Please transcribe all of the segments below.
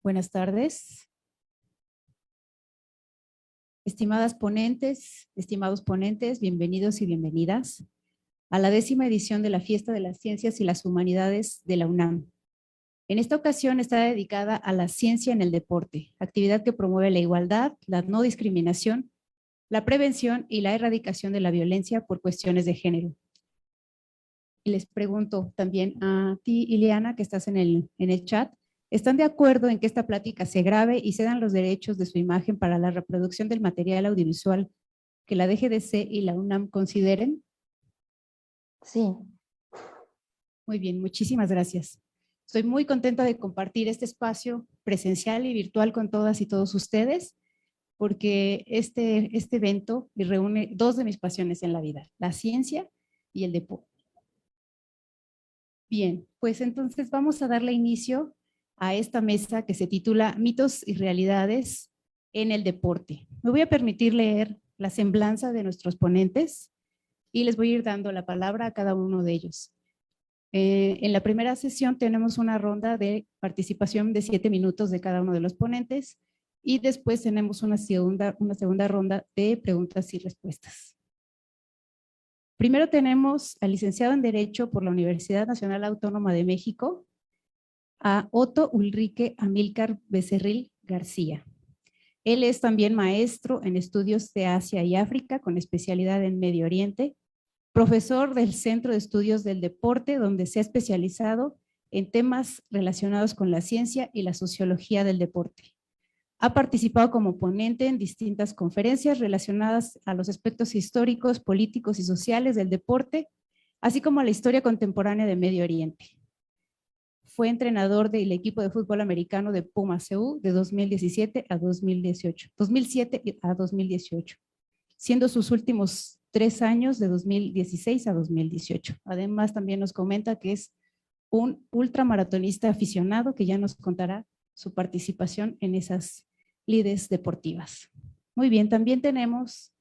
Buenas tardes. Estimadas ponentes, estimados ponentes, bienvenidos y bienvenidas a la 10ª edición de la Fiesta de las Ciencias y las Humanidades de la UNAM. En esta ocasión está dedicada a la ciencia en el deporte, actividad que promueve la igualdad, la no discriminación, la prevención y la erradicación de la violencia por cuestiones de género. Y les pregunto también a ti, Ileana, que estás en el chat, ¿están de acuerdo en que esta plática se grabe y cedan los derechos de su imagen para la reproducción del material audiovisual que la DGDC y la UNAM consideren? Sí. Muy bien, muchísimas gracias. Estoy muy contenta de compartir este espacio presencial y virtual con todas y todos ustedes, porque este evento reúne dos de mis pasiones en la vida, la ciencia y el deporte. Bien, pues entonces vamos a darle inicio a esta mesa que se titula Mitos y Realidades en el Deporte. Me voy a permitir leer la semblanza de nuestros ponentes y les voy a ir dando la palabra a cada uno de ellos. En la primera sesión tenemos una ronda de participación de 7 minutos de cada uno de los ponentes y después tenemos una segunda ronda de preguntas y respuestas. Primero tenemos al licenciado en Derecho por la Universidad Nacional Autónoma de México, a Otto Ulrike Amílcar Becerril García. Él es también maestro en estudios de Asia y África con especialidad en Medio Oriente, profesor del Centro de Estudios del Deporte, donde se ha especializado en temas relacionados con la ciencia y la sociología del deporte. Ha participado como ponente en distintas conferencias relacionadas a los aspectos históricos, políticos y sociales del deporte, así como a la historia contemporánea de Medio Oriente. Fue entrenador del equipo de fútbol americano de Puma CU de 2017 a 2018, 2007 a 2018, siendo sus últimos 3 años de 2016 a 2018. Además, también nos comenta que es un ultramaratonista aficionado que ya nos contará su participación en esas lides deportivas. Muy bien, también tenemos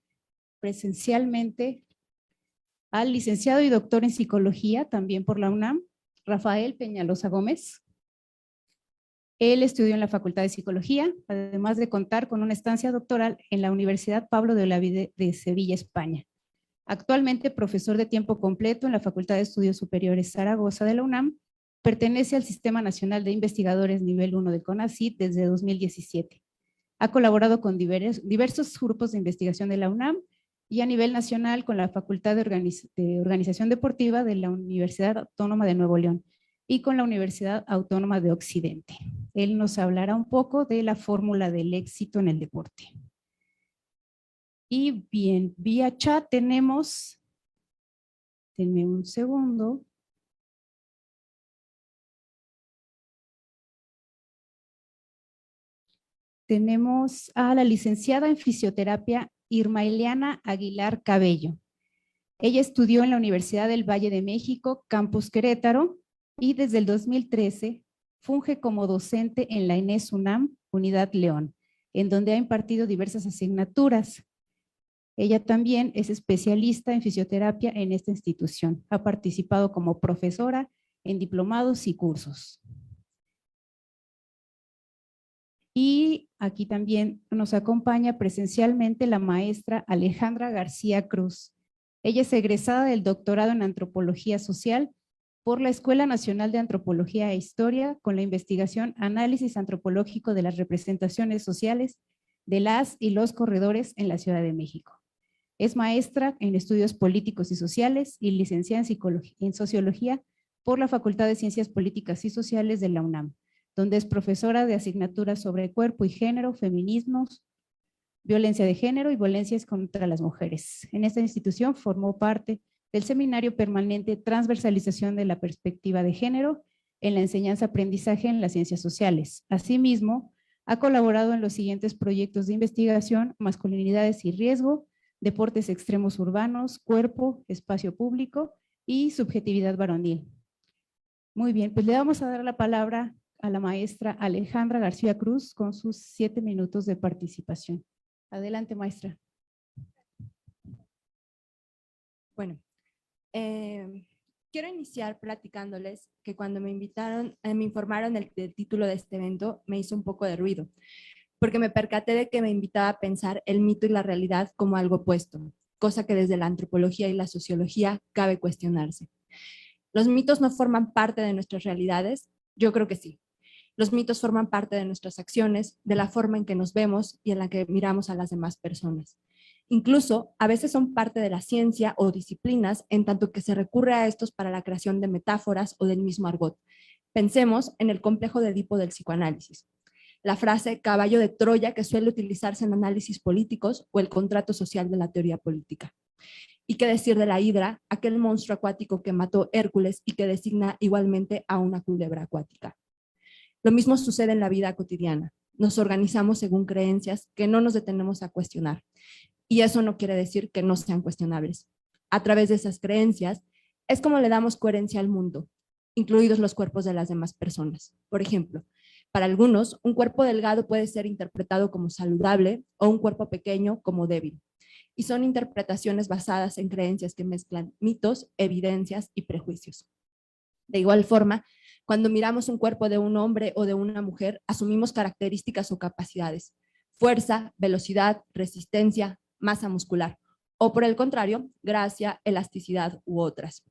presencialmente al licenciado y doctor en psicología, también por la UNAM, Rafael Peñalosa Gómez. Él estudió en la Facultad de Psicología, además de contar con una estancia doctoral en la Universidad Pablo de Olavide de Sevilla, España. Actualmente profesor de tiempo completo en la Facultad de Estudios Superiores Zaragoza de la UNAM, pertenece al Sistema Nacional de Investigadores Nivel 1 de CONACYT desde 2017. Ha colaborado con diversos grupos de investigación de la UNAM y a nivel nacional con la Facultad de Organización Deportiva de la Universidad Autónoma de Nuevo León y con la Universidad Autónoma de Occidente. Él nos hablará un poco de la fórmula del éxito en el deporte. Y bien, vía chat tenemos, denme un segundo. Tenemos a la licenciada en fisioterapia Irma Ileana Aguilar Cabello. Ella estudió en la Universidad del Valle de México, Campus Querétaro, y desde el 2013 funge como docente en la ENES UNAM, Unidad León, en donde ha impartido diversas asignaturas. Ella también es especialista en fisioterapia en esta institución. Ha participado como profesora en diplomados y cursos. Y aquí también nos acompaña presencialmente la maestra Alejandra García Cruz. Ella es egresada del doctorado en Antropología Social por la Escuela Nacional de Antropología e Historia con la investigación Análisis Antropológico de las Representaciones Sociales de las y los corredores en la Ciudad de México. Es maestra en Estudios Políticos y Sociales y licenciada en Sociología por la Facultad de Ciencias Políticas y Sociales de la UNAM, donde es profesora de asignaturas sobre cuerpo y género, feminismos, violencia de género y violencias contra las mujeres. En esta institución formó parte del seminario permanente Transversalización de la Perspectiva de Género en la enseñanza-aprendizaje en las ciencias sociales. Asimismo, ha colaborado en los siguientes proyectos de investigación: masculinidades y riesgo, deportes extremos urbanos, cuerpo, espacio público y subjetividad varonil. Muy bien, pues le vamos a dar la palabra a la maestra Alejandra García Cruz con sus 7 minutos de participación. Adelante, maestra. Bueno, Quiero iniciar platicándoles que cuando me invitaron, me informaron del título de este evento, me hizo un poco de ruido, porque me percaté de que me invitaba a pensar el mito y la realidad como algo opuesto, cosa que desde la antropología y la sociología cabe cuestionarse. ¿Los mitos no forman parte de nuestras realidades? Yo creo que sí. Los mitos forman parte de nuestras acciones, de la forma en que nos vemos y en la que miramos a las demás personas. Incluso, a veces son parte de la ciencia o disciplinas, en tanto que se recurre a estos para la creación de metáforas o del mismo argot. Pensemos en el complejo de Edipo del psicoanálisis, la frase caballo de Troya que suele utilizarse en análisis políticos o el contrato social de la teoría política. ¿Y qué decir de la hidra, aquel monstruo acuático que mató Hércules y que designa igualmente a una culebra acuática? Lo mismo sucede en la vida cotidiana. Nos organizamos según creencias que no nos detenemos a cuestionar. Y eso no quiere decir que no sean cuestionables. A través de esas creencias es como le damos coherencia al mundo, incluidos los cuerpos de las demás personas. Por ejemplo, para algunos, un cuerpo delgado puede ser interpretado como saludable o un cuerpo pequeño como débil. Y son interpretaciones basadas en creencias que mezclan mitos, evidencias y prejuicios. De igual forma, cuando miramos un cuerpo de un hombre o de una mujer, asumimos características o capacidades, fuerza, velocidad, resistencia, masa muscular, o por el contrario, gracia, elasticidad u otras.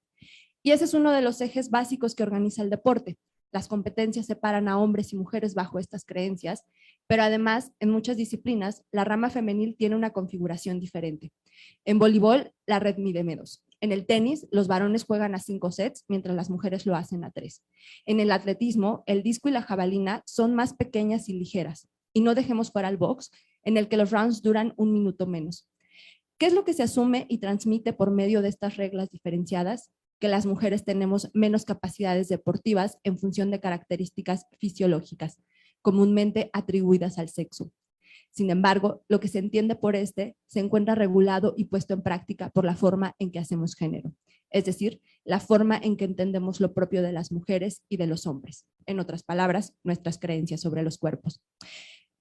Y ese es uno de los ejes básicos que organiza el deporte. Las competencias separan a hombres y mujeres bajo estas creencias, pero además, en muchas disciplinas, la rama femenil tiene una configuración diferente. En voleibol, la red mide menos. En el tenis, los varones juegan a 5 sets, mientras las mujeres lo hacen a 3. En el atletismo, el disco y la jabalina son más pequeñas y ligeras. Y no dejemos fuera el box, en el que los rounds duran 1 minuto menos. ¿Qué es lo que se asume y transmite por medio de estas reglas diferenciadas? Que las mujeres tenemos menos capacidades deportivas en función de características fisiológicas, comúnmente atribuidas al sexo. Sin embargo, lo que se entiende por este se encuentra regulado y puesto en práctica por la forma en que hacemos género, es decir, la forma en que entendemos lo propio de las mujeres y de los hombres. En otras palabras, nuestras creencias sobre los cuerpos.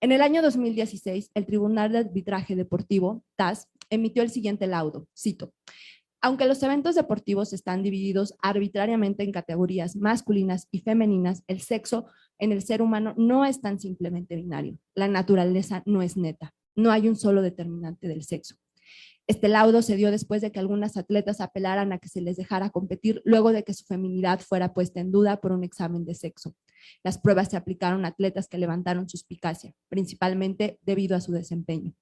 En el año 2016, el Tribunal de Arbitraje Deportivo, TAS, emitió el siguiente laudo, cito: aunque los eventos deportivos están divididos arbitrariamente en categorías masculinas y femeninas, el sexo en el ser humano no es tan simplemente binario. La naturaleza no es neta. No hay un solo determinante del sexo. Este laudo se dio después de que algunas atletas apelaran a que se les dejara competir luego de que su feminidad fuera puesta en duda por un examen de sexo. Las pruebas se aplicaron a atletas que levantaron suspicacia, principalmente debido a su desempeño.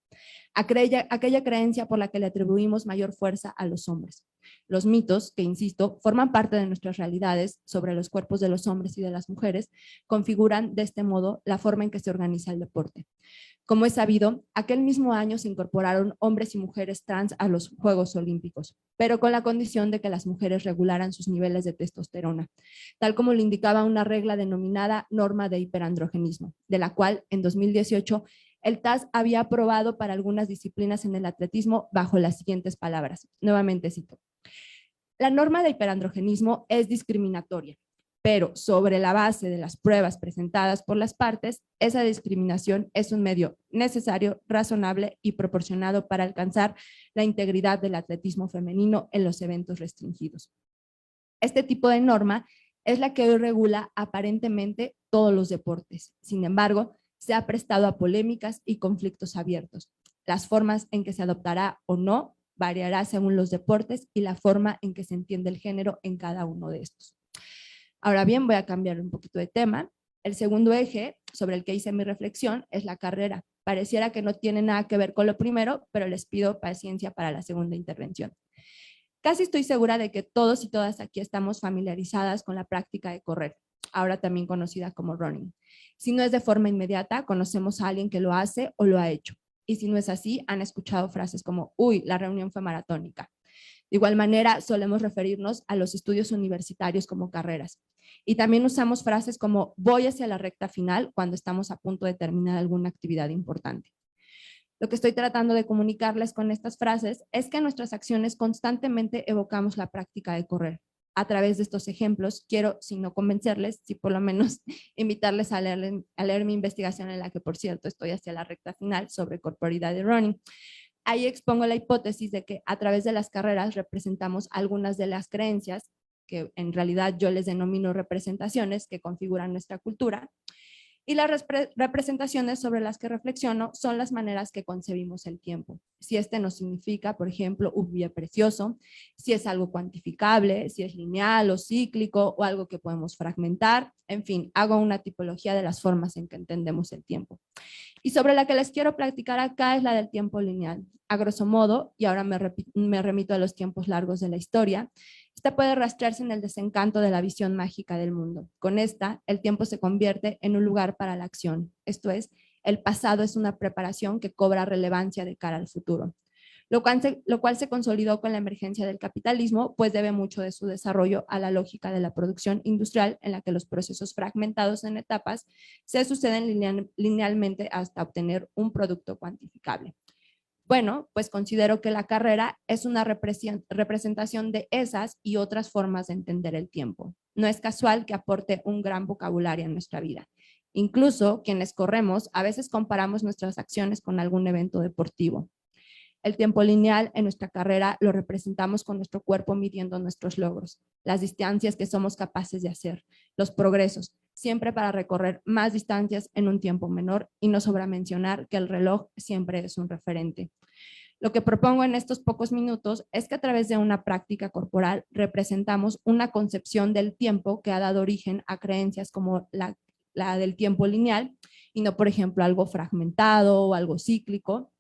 Aquella creencia por la que le atribuimos mayor fuerza a los hombres. Los mitos, que insisto, forman parte de nuestras realidades sobre los cuerpos de los hombres y de las mujeres, configuran de este modo la forma en que se organiza el deporte. Como es sabido, aquel mismo año se incorporaron hombres y mujeres trans a los Juegos Olímpicos, pero con la condición de que las mujeres regularan sus niveles de testosterona, tal como lo indicaba una regla denominada norma de hiperandrogenismo, de la cual en 2018 el TAS había aprobado para algunas disciplinas en el atletismo bajo las siguientes palabras. Nuevamente cito: la norma de hiperandrogenismo es discriminatoria, pero sobre la base de las pruebas presentadas por las partes, esa discriminación es un medio necesario, razonable y proporcionado para alcanzar la integridad del atletismo femenino en los eventos restringidos. Este tipo de norma es la que hoy regula aparentemente todos los deportes. Sin embargo, se ha prestado a polémicas y conflictos abiertos. Las formas en que se adoptará o no variará según los deportes y la forma en que se entiende el género en cada uno de estos. Ahora bien, voy a cambiar un poquito de tema. El segundo eje sobre el que hice mi reflexión es la carrera. Pareciera que no tiene nada que ver con lo primero, pero les pido paciencia para la segunda intervención. Casi estoy segura de que todos y todas aquí estamos familiarizadas con la práctica de correr, ahora también conocida como running. Si no es de forma inmediata, conocemos a alguien que lo hace o lo ha hecho. Y si no es así, han escuchado frases como, uy, la reunión fue maratónica. De igual manera, solemos referirnos a los estudios universitarios como carreras. Y también usamos frases como voy hacia la recta final cuando estamos a punto de terminar alguna actividad importante. Lo que estoy tratando de comunicarles con estas frases es que en nuestras acciones constantemente evocamos la práctica de correr. A través de estos ejemplos, quiero, si no convencerles, si por lo menos invitarles a leer mi investigación en la que, por cierto, estoy hacia la recta final sobre corporeidad y running. Ahí expongo la hipótesis de que a través de las carreras representamos algunas de las creencias que en realidad yo les denomino representaciones que configuran nuestra cultura. Y las representaciones sobre las que reflexiono son las maneras que concebimos el tiempo. Si este nos significa, por ejemplo, un día precioso, si es algo cuantificable, si es lineal o cíclico o algo que podemos fragmentar. En fin, hago una tipología de las formas en que entendemos el tiempo. Y sobre la que les quiero platicar acá es la del tiempo lineal. A grosso modo, y ahora me remito a los tiempos largos de la historia, esta puede rastrearse en el desencanto de la visión mágica del mundo. Con esta, el tiempo se convierte en un lugar para la acción. Esto es, el pasado es una preparación que cobra relevancia de cara al futuro. Lo cual se consolidó con la emergencia del capitalismo, pues debe mucho de su desarrollo a la lógica de la producción industrial, en la que los procesos fragmentados en etapas se suceden linealmente hasta obtener un producto cuantificable. Bueno, pues considero que la carrera es una representación de esas y otras formas de entender el tiempo. No es casual que aporte un gran vocabulario en nuestra vida. Incluso quienes corremos, a veces comparamos nuestras acciones con algún evento deportivo. El tiempo lineal en nuestra carrera lo representamos con nuestro cuerpo midiendo nuestros logros, las distancias que somos capaces de hacer, los progresos, siempre para recorrer más distancias en un tiempo menor, y no sobra mencionar que el reloj siempre es un referente. Lo que propongo en estos pocos minutos es que a través de una práctica corporal representamos una concepción del tiempo que ha dado origen a creencias como la del tiempo lineal y no, por ejemplo, algo fragmentado o algo cíclico,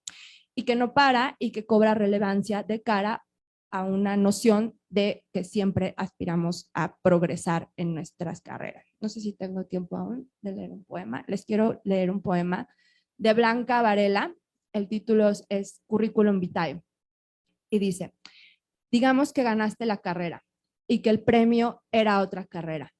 y que no para y que cobra relevancia de cara a una noción de que siempre aspiramos a progresar en nuestras carreras. No sé si tengo tiempo aún de leer un poema. Les quiero leer un poema de Blanca Varela. El título es Curriculum Vitae y dice: digamos que ganaste la carrera y que el premio era otra carrera,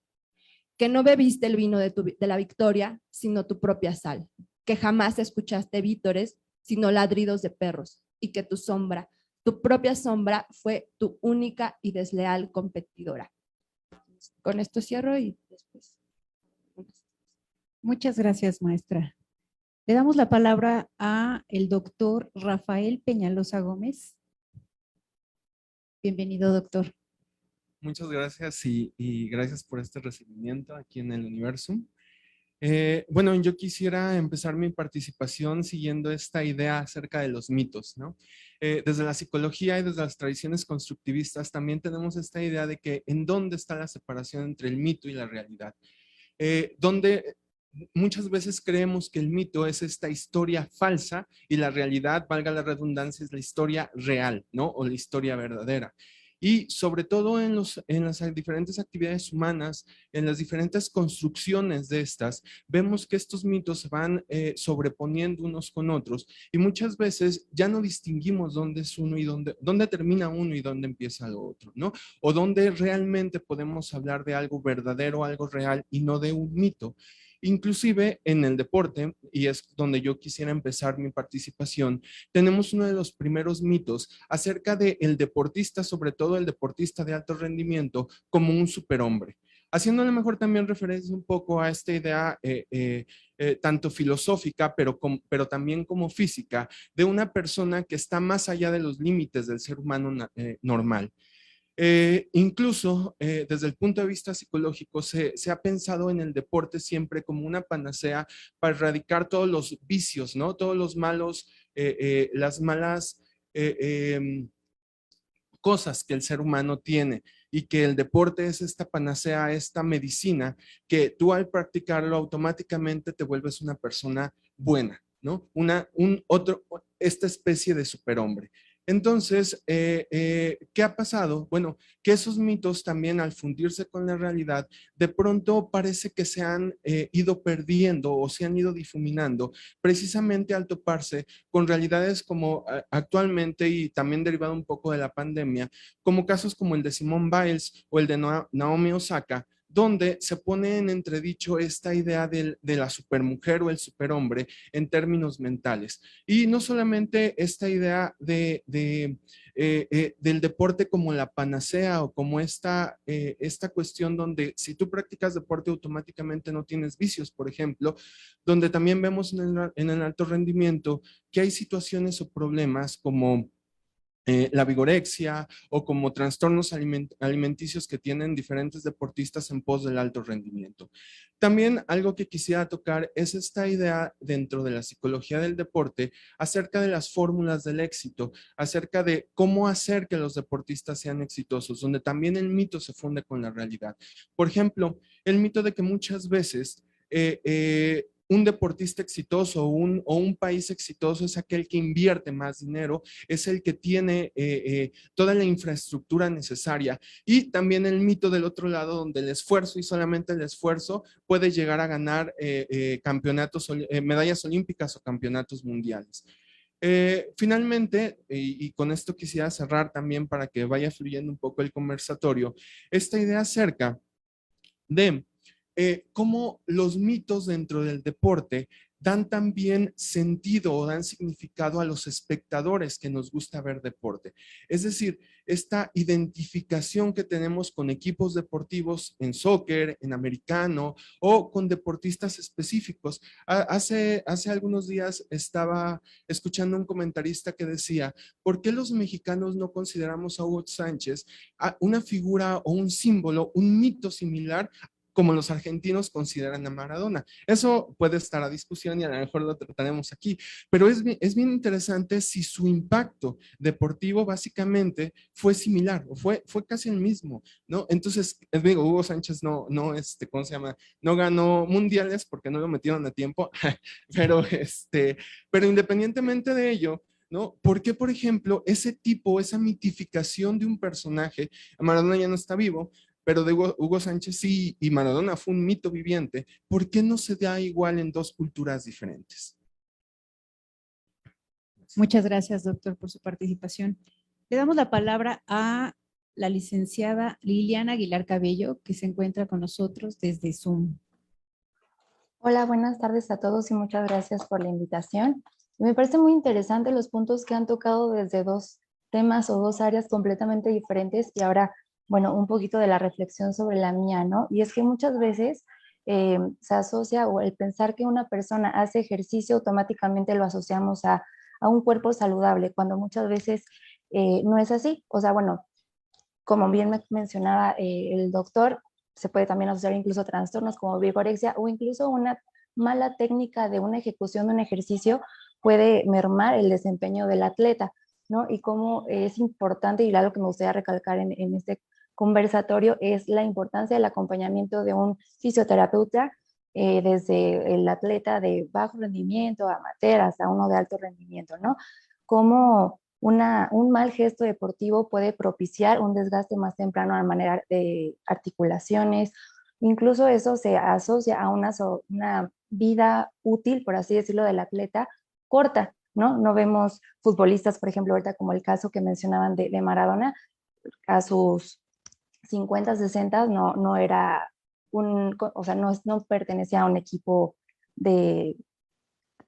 que no bebiste el vino de la victoria, sino tu propia sal, que jamás escuchaste vítores, sino ladridos de perros, y que tu sombra, tu propia sombra, fue tu única y desleal competidora. Con esto cierro y después. Muchas gracias, maestra. Le damos la palabra a el doctor Rafael Peñalosa Gómez. Bienvenido, doctor. Muchas gracias y gracias por este recibimiento aquí en el Universum. Bueno, yo quisiera empezar mi participación siguiendo esta idea acerca de los mitos, ¿no? Desde la psicología y desde las tradiciones constructivistas también tenemos esta idea de que en dónde está la separación entre el mito y la realidad. Donde muchas veces creemos que el mito es esta historia falsa y la realidad, valga la redundancia, es la historia real, ¿no? O la historia verdadera. Y sobre todo en las diferentes actividades humanas, en las diferentes construcciones de estas, vemos que estos mitos se van sobreponiendo unos con otros y muchas veces ya no distinguimos dónde es uno y dónde termina uno y dónde empieza lo otro, ¿no? O dónde realmente podemos hablar de algo verdadero, algo real y no de un mito. Inclusive en el deporte, y es donde yo quisiera empezar mi participación, tenemos uno de los primeros mitos acerca del deportista, sobre todo el deportista de alto rendimiento, como un superhombre. Haciendo a lo mejor también referencia un poco a esta idea tanto filosófica, pero también como física, de una persona que está más allá de los límites del ser humano normal. Incluso desde el punto de vista psicológico se ha pensado en el deporte siempre como una panacea para erradicar todos los vicios, ¿no? Todos los malos, las malas cosas que el ser humano tiene, y que el deporte es esta panacea, esta medicina que tú al practicarlo automáticamente te vuelves una persona buena, ¿no? Esta especie de superhombre. Entonces, ¿qué ha pasado? Bueno, que esos mitos también al fundirse con la realidad, de pronto parece que se han ido perdiendo o se han ido difuminando, precisamente al toparse con realidades como actualmente, y también derivado un poco de la pandemia, como casos como el de Simone Biles o el de Naomi Osaka, donde se pone en entredicho esta idea de la supermujer o el superhombre en términos mentales. Y no solamente esta idea del deporte como la panacea o como esta cuestión donde si tú practicas deporte automáticamente no tienes vicios, por ejemplo, donde también vemos en el alto rendimiento que hay situaciones o problemas como la vigorexia o como trastornos alimenticios que tienen diferentes deportistas en pos del alto rendimiento. También algo que quisiera tocar es esta idea dentro de la psicología del deporte acerca de las fórmulas del éxito, acerca de cómo hacer que los deportistas sean exitosos, donde también el mito se funde con la realidad. Por ejemplo, el mito de que muchas veces un deportista exitoso o un país exitoso es aquel que invierte más dinero, es el que tiene toda la infraestructura necesaria, y también el mito del otro lado donde el esfuerzo y solamente el esfuerzo puede llegar a ganar campeonatos, medallas olímpicas o campeonatos mundiales. Finalmente, y con esto quisiera cerrar también para que vaya fluyendo un poco el conversatorio, esta idea acerca de cómo los mitos dentro del deporte dan también sentido o dan significado a los espectadores que nos gusta ver deporte. Es decir, esta identificación que tenemos con equipos deportivos en soccer, en americano o con deportistas específicos. Hace algunos días estaba escuchando un comentarista que decía, ¿por qué los mexicanos no consideramos a Hugo Sánchez una figura o un símbolo, un mito similar como los argentinos consideran a Maradona? Eso puede estar a discusión y a lo mejor lo trataremos aquí, pero es bien interesante si su impacto deportivo básicamente fue similar o fue casi el mismo, ¿no? Entonces, digo, Hugo Sánchez ¿cómo se llama? No ganó mundiales porque no lo metieron a tiempo, pero independientemente de ello, ¿no? ¿Por qué, por ejemplo, esa mitificación de un personaje, Maradona ya no está vivo, pero de Hugo Sánchez sí, y Maradona fue un mito viviente, ¿por qué no se da igual en dos culturas diferentes? Muchas gracias, doctor, por su participación. Le damos la palabra a la licenciada Liliana Aguilar Cabello, que se encuentra con nosotros desde Zoom. Hola, buenas tardes a todos y muchas gracias por la invitación. Me parece muy interesante los puntos que han tocado desde dos temas o dos áreas completamente diferentes, y ahora, bueno, un poquito de la reflexión sobre la mía, ¿no? Y es que muchas veces se asocia, o el pensar que una persona hace ejercicio automáticamente lo asociamos a un cuerpo saludable, cuando muchas veces no es así. O sea, bueno, como bien mencionaba el doctor, se puede también asociar incluso trastornos como vigorexia, o incluso una mala técnica de una ejecución de un ejercicio puede mermar el desempeño del atleta, ¿no? Y cómo es importante, y algo que me gustaría recalcar en este conversatorio, es la importancia del acompañamiento de un fisioterapeuta, desde el atleta de bajo rendimiento, amateur, hasta uno de alto rendimiento, ¿no? Cómo un mal gesto deportivo puede propiciar un desgaste más temprano a la manera de articulaciones. Incluso eso se asocia a una vida útil, por así decirlo, del atleta corta, ¿no? No vemos futbolistas, por ejemplo, ahorita como el caso que mencionaban de Maradona, a sus 50, 60 no era o sea, no pertenecía a un equipo de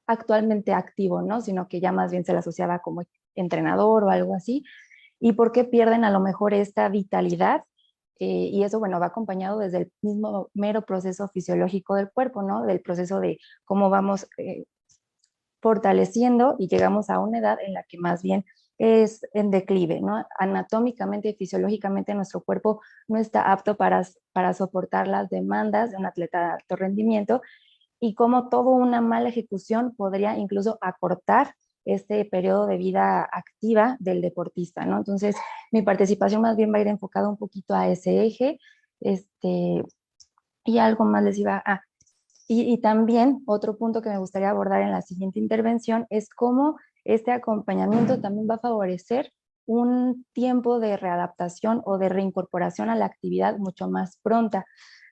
actualmente activo, ¿no? Sino que ya más bien se le asociaba como entrenador o algo así. ¿Y por qué pierden a lo mejor esta vitalidad? Y eso, bueno, va acompañado desde el mismo mero proceso fisiológico del cuerpo, ¿no? Del proceso de cómo vamos fortaleciendo y llegamos a una edad en la que más bien es en declive, ¿no? Anatómicamente y fisiológicamente nuestro cuerpo no está apto para soportar las demandas de un atleta de alto rendimiento, y cómo toda una mala ejecución podría incluso acortar este periodo de vida activa del deportista, ¿no? Entonces, mi participación más bien va a ir enfocada un poquito a ese eje, y algo más les iba a... Y también otro punto que me gustaría abordar en la siguiente intervención es cómo este acompañamiento también va a favorecer un tiempo de readaptación o de reincorporación a la actividad mucho más pronta.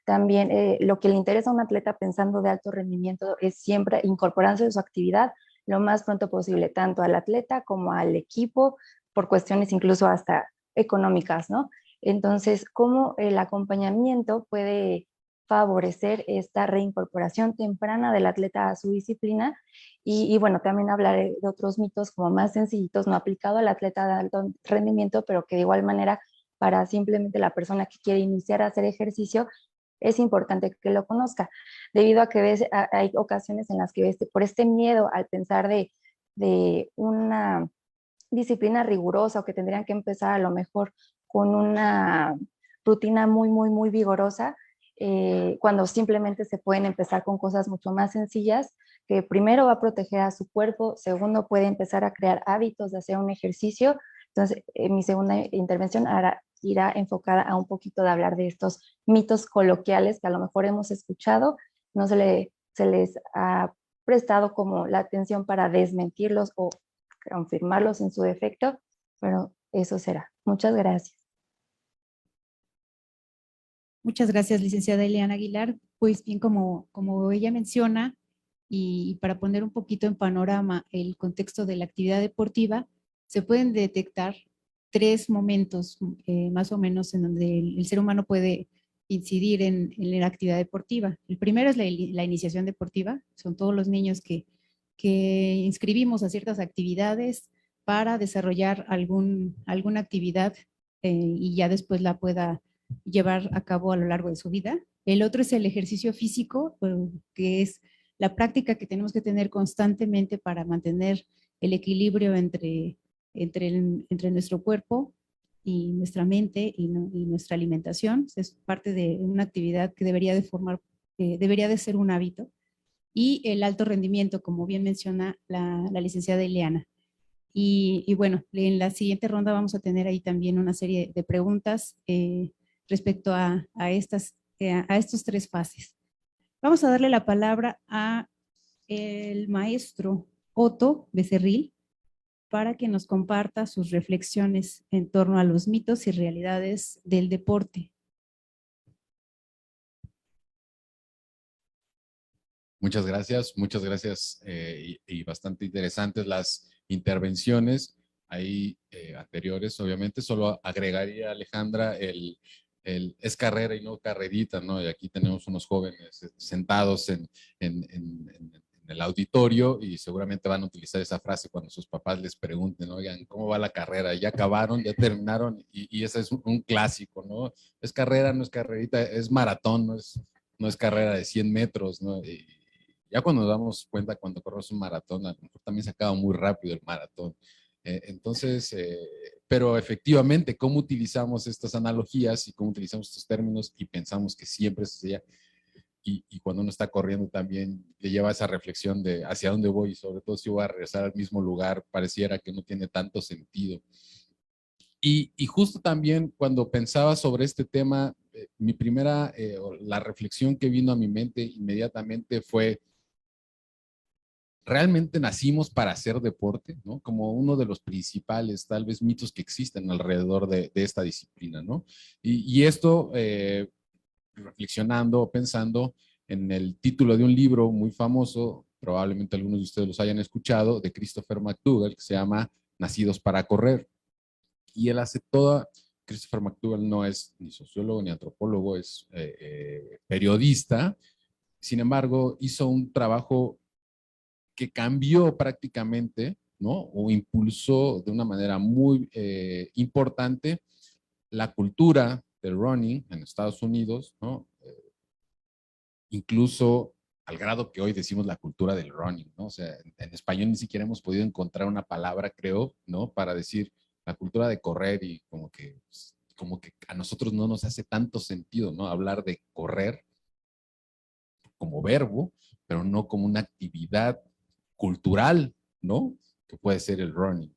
También lo que le interesa a un atleta pensando de alto rendimiento es siempre incorporarse a su actividad lo más pronto posible, tanto al atleta como al equipo, por cuestiones incluso hasta económicas, ¿no? Entonces, cómo el acompañamiento puede favorecer esta reincorporación temprana del atleta a su disciplina. Y bueno, también hablaré de otros mitos como más sencillitos, no aplicado al atleta de alto rendimiento, pero que de igual manera para simplemente la persona que quiere iniciar a hacer ejercicio es importante que lo conozca, debido a que hay ocasiones en las que por este miedo al pensar de una disciplina rigurosa o que tendrían que empezar a lo mejor con una rutina muy vigorosa, cuando simplemente se pueden empezar con cosas mucho más sencillas, que primero va a proteger a su cuerpo, segundo puede empezar a crear hábitos de hacer un ejercicio. Entonces, mi segunda intervención irá enfocada a un poquito de hablar de estos mitos coloquiales que a lo mejor hemos escuchado, no se les ha prestado como la atención para desmentirlos o confirmarlos en su defecto, pero eso será. Muchas gracias. Muchas gracias, licenciada Eliana Aguilar. Pues bien, como ella menciona, y para poner un poquito en panorama el contexto de la actividad deportiva, se pueden detectar 3 momentos más o menos en donde el ser humano puede incidir en la actividad deportiva. El primero es la iniciación deportiva, son todos los niños que inscribimos a ciertas actividades para desarrollar alguna actividad y ya después la pueda llevar a cabo a lo largo de su vida. El otro es el ejercicio físico, que es la práctica que tenemos que tener constantemente para mantener el equilibrio entre nuestro cuerpo y nuestra mente y nuestra alimentación. Es parte de una actividad que debería de ser un hábito. Y el alto rendimiento, como bien menciona la licenciada Ileana. Y bueno, en la siguiente ronda vamos a tener ahí también una serie de preguntas respecto a estos 3 fases. Vamos a darle la palabra a el maestro Otto Becerril para que nos comparta sus reflexiones en torno a los mitos y realidades del deporte. Muchas gracias y bastante interesantes las intervenciones ahí anteriores, obviamente. Solo agregaría, Alejandra, es carrera y no carrerita, ¿no? Y aquí tenemos unos jóvenes sentados en el auditorio y seguramente van a utilizar esa frase cuando sus papás les pregunten, oigan, ¿cómo va la carrera? ¿Ya acabaron? ¿Ya terminaron? Y ese es un clásico, ¿no? Es carrera, no es carrerita, es maratón, no es carrera de 100 metros, ¿no? Y ya cuando nos damos cuenta, cuando corres un maratón, a lo mejor también se acaba muy rápido el maratón. Pero efectivamente, ¿cómo utilizamos estas analogías y cómo utilizamos estos términos y pensamos que siempre sucedía? Y cuando uno está corriendo también le lleva esa reflexión de hacia dónde voy y sobre todo si voy a regresar al mismo lugar, pareciera que no tiene tanto sentido. Y justo también cuando pensaba sobre este tema, la reflexión que vino a mi mente inmediatamente fue, ¿realmente nacimos para hacer deporte? ¿No? Como uno de los principales, tal vez, mitos que existen alrededor de esta disciplina, ¿no? Y esto, reflexionando, pensando en el título de un libro muy famoso, probablemente algunos de ustedes los hayan escuchado, de Christopher McDougall, que se llama Nacidos para Correr. Y él hace Christopher McDougall no es ni sociólogo ni antropólogo, es periodista. Sin embargo, hizo un trabajo que cambió prácticamente, ¿no? O impulsó de una manera muy importante la cultura del running en Estados Unidos, ¿no? Incluso al grado que hoy decimos la cultura del running, ¿no? O sea, en español ni siquiera hemos podido encontrar una palabra, creo, ¿no? Para decir la cultura de correr y como que a nosotros no nos hace tanto sentido, ¿no? Hablar de correr como verbo, pero no como una actividad cultural, ¿no? Que puede ser el running,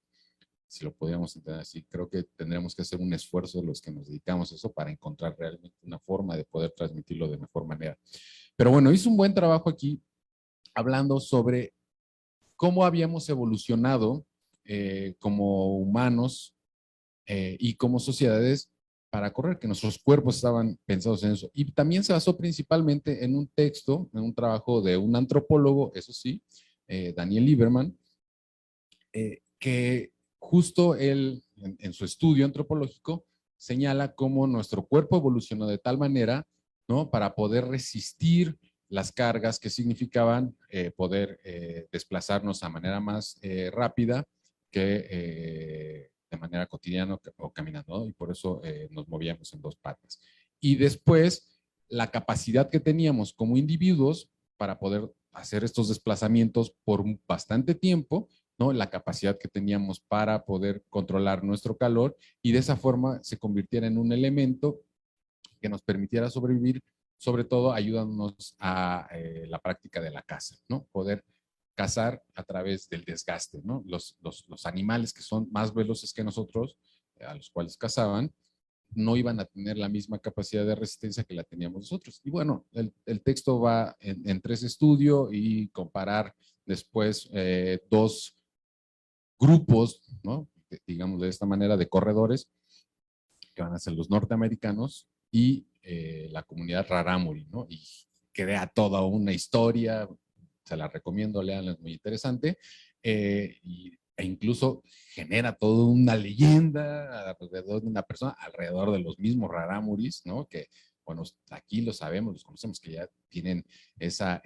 si lo podríamos entender así. Creo que tendremos que hacer un esfuerzo los que nos dedicamos a eso para encontrar realmente una forma de poder transmitirlo de mejor manera. Pero bueno, hizo un buen trabajo aquí hablando sobre cómo habíamos evolucionado como humanos y como sociedades para correr, que nuestros cuerpos estaban pensados en eso. Y también se basó principalmente en un texto, en un trabajo de un antropólogo, eso sí, Daniel Lieberman, que justo él, en su estudio antropológico, señala cómo nuestro cuerpo evolucionó de tal manera, ¿no? Para poder resistir las cargas que significaban poder desplazarnos a manera más rápida que de manera cotidiana o caminando, ¿no? Y por eso nos movíamos en 2 patas. Y después, la capacidad que teníamos como individuos para poder hacer estos desplazamientos por bastante tiempo, ¿no? La capacidad que teníamos para poder controlar nuestro calor y de esa forma se convirtiera en un elemento que nos permitiera sobrevivir, sobre todo ayudándonos a la práctica de la caza, ¿no? Poder cazar a través del desgaste, ¿no? Los animales que son más veloces que nosotros, a los cuales cazaban, no iban a tener la misma capacidad de resistencia que la teníamos nosotros. Y bueno, el texto va entre ese estudio y comparar después dos grupos, ¿no? Digamos de esta manera, de corredores, que van a ser los norteamericanos y la comunidad rarámuri, ¿no? Y crea toda una historia, se la recomiendo, leanla, es muy interesante, e incluso genera toda una leyenda alrededor de una persona, alrededor de los mismos rarámuris, ¿no? Que, bueno, aquí lo sabemos, los conocemos, que ya tienen esa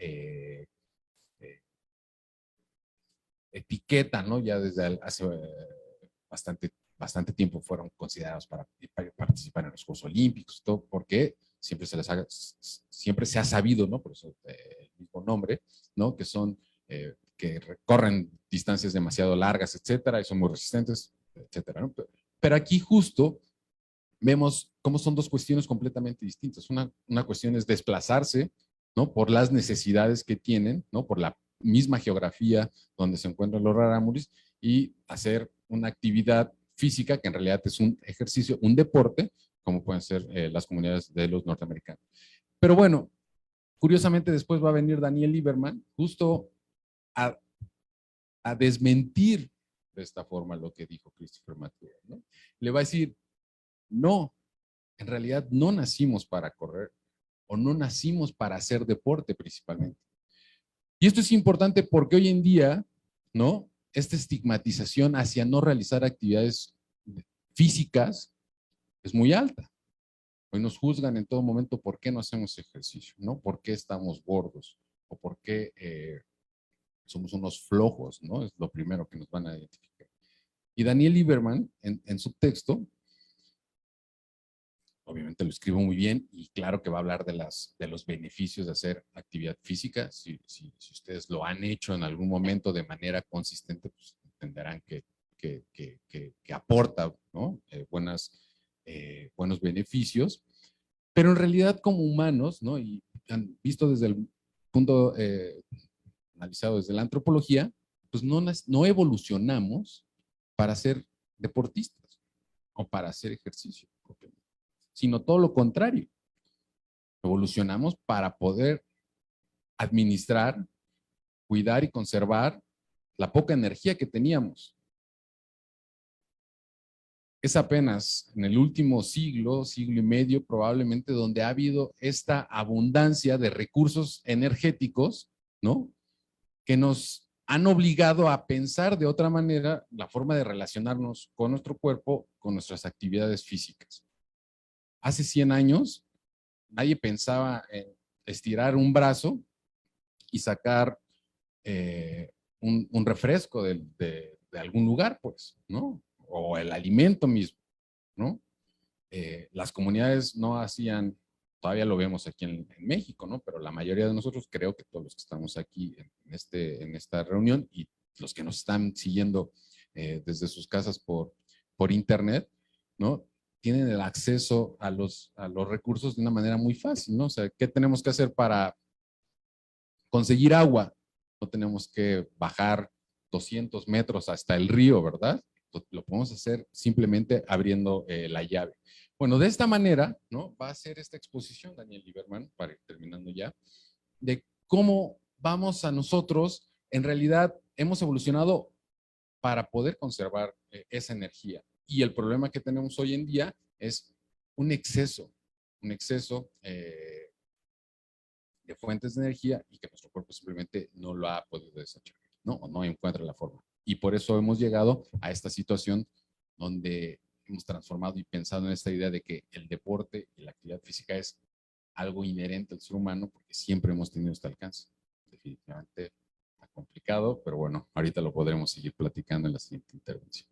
etiqueta, ¿no? Ya desde hace bastante tiempo fueron considerados para participar en los Juegos Olímpicos, todo porque siempre se ha sabido, ¿no? Por eso el mismo nombre, ¿no? Que son, que recorren distancias demasiado largas, etcétera, y son muy resistentes, etcétera, ¿no? Pero aquí justo vemos cómo son dos cuestiones completamente distintas. Una cuestión es desplazarse, ¿no? Por las necesidades que tienen, ¿no? Por la misma geografía donde se encuentran los rarámuris y hacer una actividad física que en realidad es un ejercicio, un deporte, como pueden ser las comunidades de los norteamericanos. Pero bueno, curiosamente después va a venir Daniel Lieberman justo a desmentir de esta forma lo que dijo Christopher Mathieu, ¿no? Le va a decir, no, en realidad no nacimos para correr o no nacimos para hacer deporte principalmente. Y esto es importante porque hoy en día, ¿no? Esta estigmatización hacia no realizar actividades físicas es muy alta. Hoy nos juzgan en todo momento por qué no hacemos ejercicio, ¿no? ¿Por qué estamos gordos? O por qué somos unos flojos, ¿no? Es lo primero que nos van a identificar. Y Daniel Lieberman, en su texto, obviamente lo escribo muy bien y claro que va a hablar de los beneficios de hacer actividad física. Si ustedes lo han hecho en algún momento de manera consistente, pues entenderán que aporta, ¿no? Buenos beneficios. Pero en realidad como humanos, ¿no? Y han visto desde el punto analizado desde la antropología, pues no evolucionamos para ser deportistas o para hacer ejercicio propiamente, sino todo lo contrario. Evolucionamos para poder administrar, cuidar y conservar la poca energía que teníamos. Es apenas en el último siglo, siglo y medio probablemente, donde ha habido esta abundancia de recursos energéticos, ¿no? Que nos han obligado a pensar de otra manera la forma de relacionarnos con nuestro cuerpo, con nuestras actividades físicas. Hace 100 años, nadie pensaba en estirar un brazo y sacar un refresco de algún lugar, pues, ¿no? O el alimento mismo, ¿no? Las comunidades no hacían, todavía lo vemos aquí en México, ¿no? Pero la mayoría de nosotros, creo que todos los que estamos aquí en esta reunión y los que nos están siguiendo desde sus casas por internet, ¿no? Tienen el acceso a los recursos de una manera muy fácil, ¿no? O sea, ¿qué tenemos que hacer para conseguir agua? No tenemos que bajar 200 metros hasta el río, ¿verdad? Lo podemos hacer simplemente abriendo la llave. Bueno, de esta manera, ¿no? Va a ser esta exposición, Daniel Lieberman, para ir terminando ya, de cómo vamos a nosotros, en realidad, hemos evolucionado para poder conservar esa energía. Y el problema que tenemos hoy en día es un exceso de fuentes de energía y que nuestro cuerpo simplemente no lo ha podido desechar, ¿no? O no encuentra la forma. Y por eso hemos llegado a esta situación donde hemos transformado y pensado en esta idea de que el deporte y la actividad física es algo inherente al ser humano porque siempre hemos tenido este alcance. Definitivamente está complicado, pero bueno, ahorita lo podremos seguir platicando en la siguiente intervención.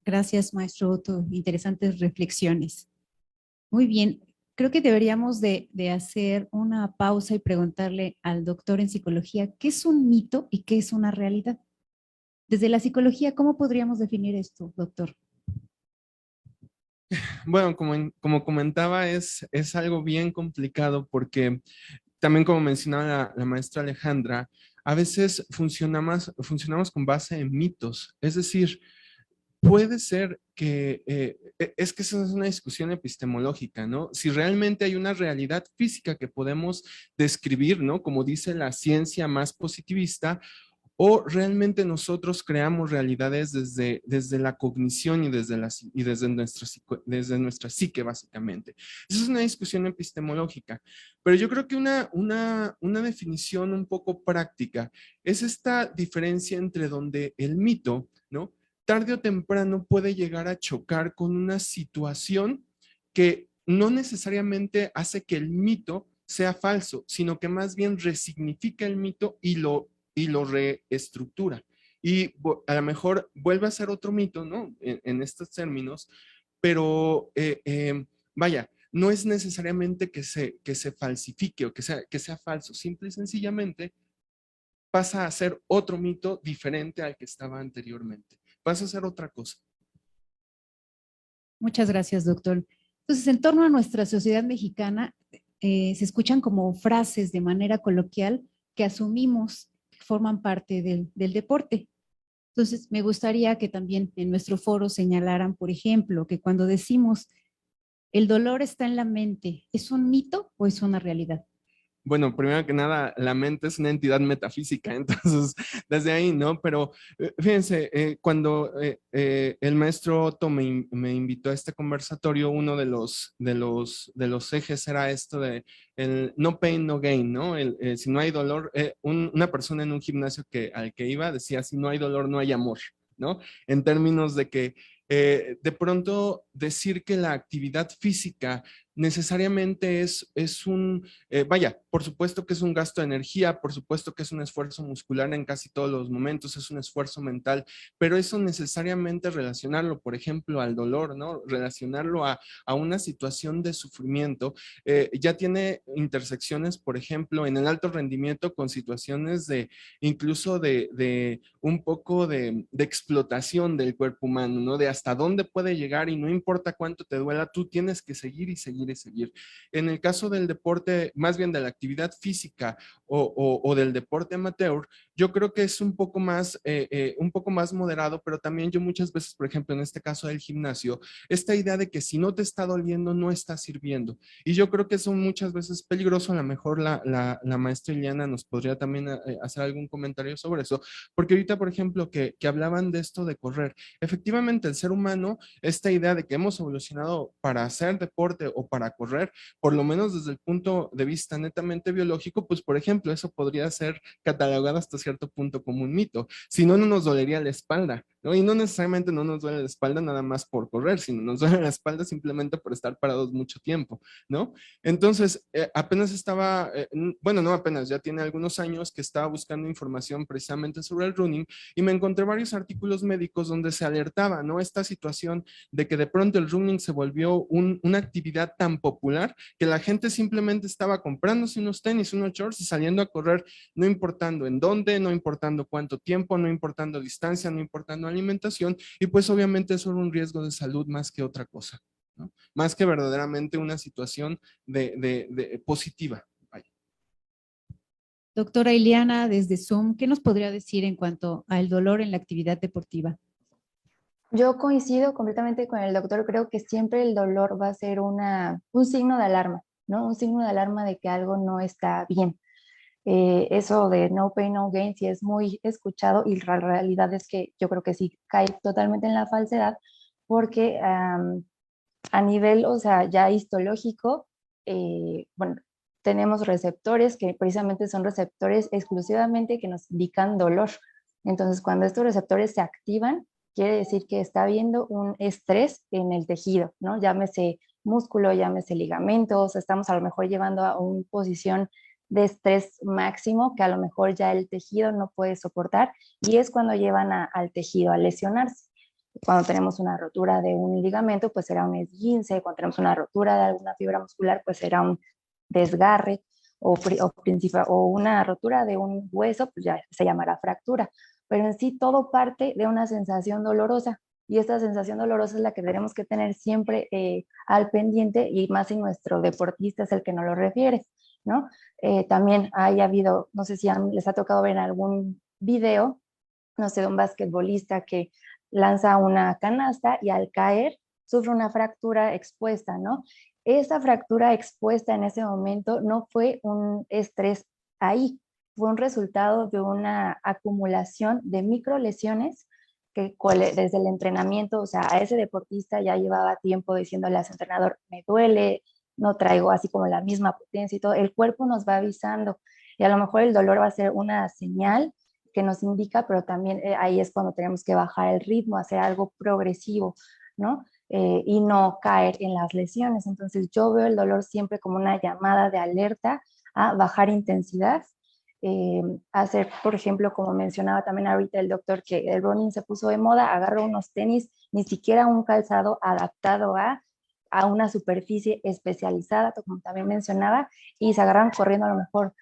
Gracias, maestro Otto. Interesantes reflexiones. Muy bien. Creo que deberíamos de hacer una pausa y preguntarle al doctor en psicología qué es un mito y qué es una realidad. Desde la psicología, ¿cómo podríamos definir esto, doctor? Bueno, como comentaba, es algo bien complicado porque también como mencionaba la maestra Alejandra, a veces funcionamos con base en mitos. Es decir, puede ser que, es que esa es una discusión epistemológica, ¿no? Si realmente hay una realidad física que podemos describir, ¿no? Como dice la ciencia más positivista, o realmente nosotros creamos realidades desde la cognición y desde nuestra psique, básicamente. Esa es una discusión epistemológica, pero yo creo que una definición un poco práctica es esta diferencia entre donde el mito, ¿no? Tarde o temprano puede llegar a chocar con una situación que no necesariamente hace que el mito sea falso, sino que más bien resignifica el mito y lo reestructura. Y a lo mejor vuelve a ser otro mito, ¿no? En estos términos, pero vaya, no es necesariamente que se falsifique o que sea falso, simple y sencillamente pasa a ser otro mito diferente al que estaba anteriormente. Pasa a ser otra cosa. Muchas gracias, doctor. Entonces, en torno a nuestra sociedad mexicana, se escuchan como frases de manera coloquial que asumimos que forman parte del deporte. Entonces, me gustaría que también en nuestro foro señalaran, por ejemplo, que cuando decimos el dolor está en la mente, ¿es un mito o es una realidad? Bueno, primero que nada, la mente es una entidad metafísica, entonces desde ahí, ¿no? Pero fíjense, cuando el maestro Otto me invitó a este conversatorio, uno de los ejes era esto de el no pain, no gain, ¿no? Si no hay dolor, una persona en un gimnasio al que iba decía, si no hay dolor, no hay amor, ¿no? En términos de que de pronto decir que la actividad física necesariamente es un vaya, por supuesto que es un gasto de energía, por supuesto que es un esfuerzo muscular en casi todos los momentos, es un esfuerzo mental, pero eso necesariamente relacionarlo, por ejemplo, al dolor, ¿no? Relacionarlo a una situación de sufrimiento, ya tiene intersecciones, por ejemplo, en el alto rendimiento con situaciones de incluso de un poco de explotación del cuerpo humano, ¿no? De hasta dónde puede llegar y no importa cuánto te duela, tú tienes que seguir y seguir y seguir. En el caso del deporte, más bien de la actividad física o del deporte amateur, yo creo que es un poco más moderado, pero también yo muchas veces, por ejemplo, en este caso del gimnasio, esta idea de que si no te está doliendo, no está sirviendo. Y yo creo que eso muchas veces peligroso. A lo mejor la maestra Iliana nos podría también hacer algún comentario sobre eso, porque ahorita, por ejemplo, que hablaban de esto de correr, efectivamente el ser humano, esta idea de que hemos evolucionado para hacer deporte o para correr, por lo menos desde el punto de vista netamente biológico, pues por ejemplo, eso podría ser catalogado hasta cierto punto como un mito. Si no, no nos dolería la espalda, ¿no? Y no necesariamente no nos duele la espalda nada más por correr, sino nos duele la espalda simplemente por estar parados mucho tiempo, ¿no? Entonces, apenas estaba, bueno, no apenas, ya tiene algunos años que estaba buscando información precisamente sobre el running y me encontré varios artículos médicos donde se alertaba, ¿no? Esta situación de que de pronto el running se volvió una actividad tan popular que la gente simplemente estaba comprándose unos tenis, unos shorts y saliendo a correr, no importando en dónde, no importando cuánto tiempo, no importando distancia, no importando alimentación, y pues obviamente eso era un riesgo de salud más que otra cosa, ¿no? Más que verdaderamente una situación de positiva. Vaya. Doctora Iliana, desde Zoom, ¿qué nos podría decir en cuanto al dolor en la actividad deportiva? Yo coincido completamente con el doctor, creo que siempre el dolor va a ser un signo de alarma, ¿no? Un signo de alarma de que algo no está bien. Eso de no pain, no gain, sí es muy escuchado y la realidad es que yo creo que sí cae totalmente en la falsedad porque a nivel, o sea, ya histológico, bueno, tenemos receptores que precisamente son receptores exclusivamente que nos indican dolor. Entonces, cuando estos receptores se activan, quiere decir que está habiendo un estrés en el tejido, ¿no? Llámese músculo, llámese ligamentos, estamos a lo mejor llevando a una posición de estrés máximo que a lo mejor ya el tejido no puede soportar y es cuando llevan al tejido a lesionarse. Cuando tenemos una rotura de un ligamento, pues será un esguince. Cuando tenemos una rotura de alguna fibra muscular, pues será un desgarre o una rotura de un hueso, pues ya se llamará fractura. pero en sí todo parte de una sensación dolorosa. Y esta sensación dolorosa es la que tenemos que tener siempre al pendiente, y más si nuestro deportista es el que nos lo refiere, ¿no? También haya habido, no sé si les ha tocado ver algún video, no sé, de un basquetbolista que lanza una canasta y al caer sufre una fractura expuesta, ¿no? Esa fractura expuesta en ese momento no fue un estrés ahí, fue un resultado de una acumulación de microlesiones que desde el entrenamiento, o sea, a ese deportista ya llevaba tiempo diciéndole a su entrenador, me duele, no traigo así como la misma potencia y todo, el cuerpo nos va avisando y a lo mejor el dolor va a ser una señal que nos indica, pero también ahí es cuando tenemos que bajar el ritmo, hacer algo progresivo, ¿no? Y no caer en las lesiones. Entonces yo veo el dolor siempre como una llamada de alerta a bajar intensidad, hacer, por ejemplo, como mencionaba también ahorita el doctor, que el running se puso de moda, agarró unos tenis, ni siquiera un calzado adaptado a una superficie especializada, como también mencionaba, y se agarran corriendo a lo mejor,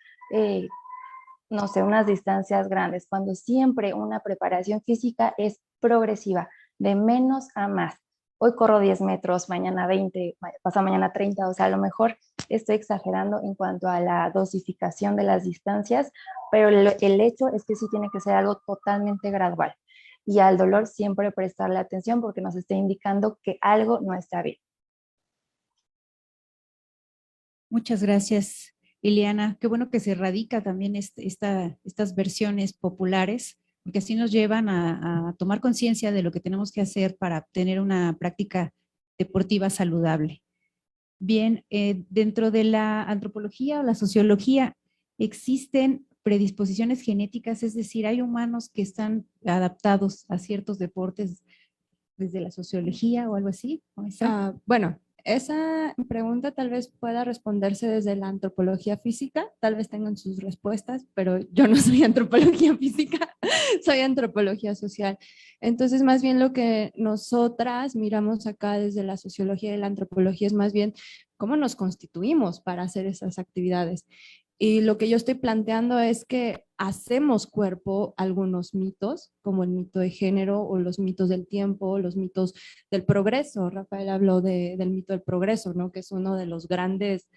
no sé, unas distancias grandes, cuando siempre una preparación física es progresiva, de menos a más. Hoy corro 10 metros, mañana 20, pasado mañana 30, o sea, a lo mejor estoy exagerando en cuanto a la dosificación de las distancias, pero el hecho es que sí tiene que ser algo totalmente gradual. Y al dolor siempre prestarle atención porque nos está indicando que algo no está bien. Muchas gracias, Ileana. Qué bueno que se erradica también estas versiones populares, porque así nos llevan a tomar conciencia de lo que tenemos que hacer para tener una práctica deportiva saludable. Bien, dentro de la antropología o la sociología existen predisposiciones genéticas, es decir, hay humanos que están adaptados a ciertos deportes desde la sociología o algo así. Bueno, esa pregunta tal vez pueda responderse desde la antropología física, tal vez tengan sus respuestas, pero yo no soy antropología física, soy antropología social. Entonces, más bien lo que nosotras miramos acá desde la sociología y la antropología es más bien cómo nos constituimos para hacer esas actividades. Y lo que yo estoy planteando es que hacemos cuerpo a algunos mitos, como el mito de género o los mitos del tiempo, los mitos del progreso. Rafael habló del mito del progreso, ¿no? Que es uno de los grandes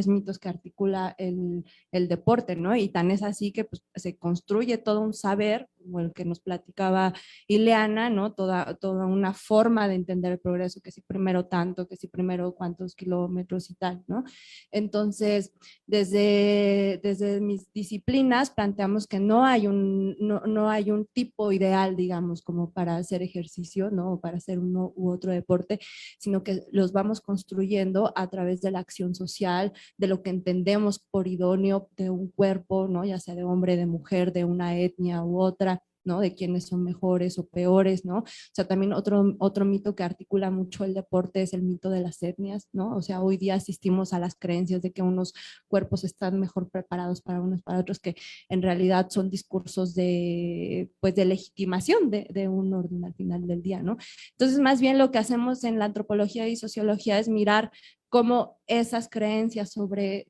mitos que articula el deporte, ¿no? Y tan es así que pues, se construye todo un saber, como el que nos platicaba Ileana, ¿no? Toda una forma de entender el progreso, que si primero tanto, que si primero cuántos kilómetros y tal, ¿no? Entonces, desde mis disciplinas planteamos que no hay un tipo ideal, digamos, como para hacer ejercicio, ¿no? O para hacer uno u otro deporte, sino que los vamos construyendo a través de la acción social, de lo que entendemos por idóneo de un cuerpo, ¿no? Ya sea de hombre, de mujer, de una etnia u otra, ¿no? De quiénes son mejores o peores, ¿no? O sea, también otro mito que articula mucho el deporte es el mito de las etnias, ¿no? O sea, hoy día asistimos a las creencias de que unos cuerpos están mejor preparados para unos, para otros, que en realidad son discursos de, pues, de legitimación de un orden al final del día, ¿no? Entonces, más bien lo que hacemos en la antropología y sociología es mirar cómo esas creencias sobre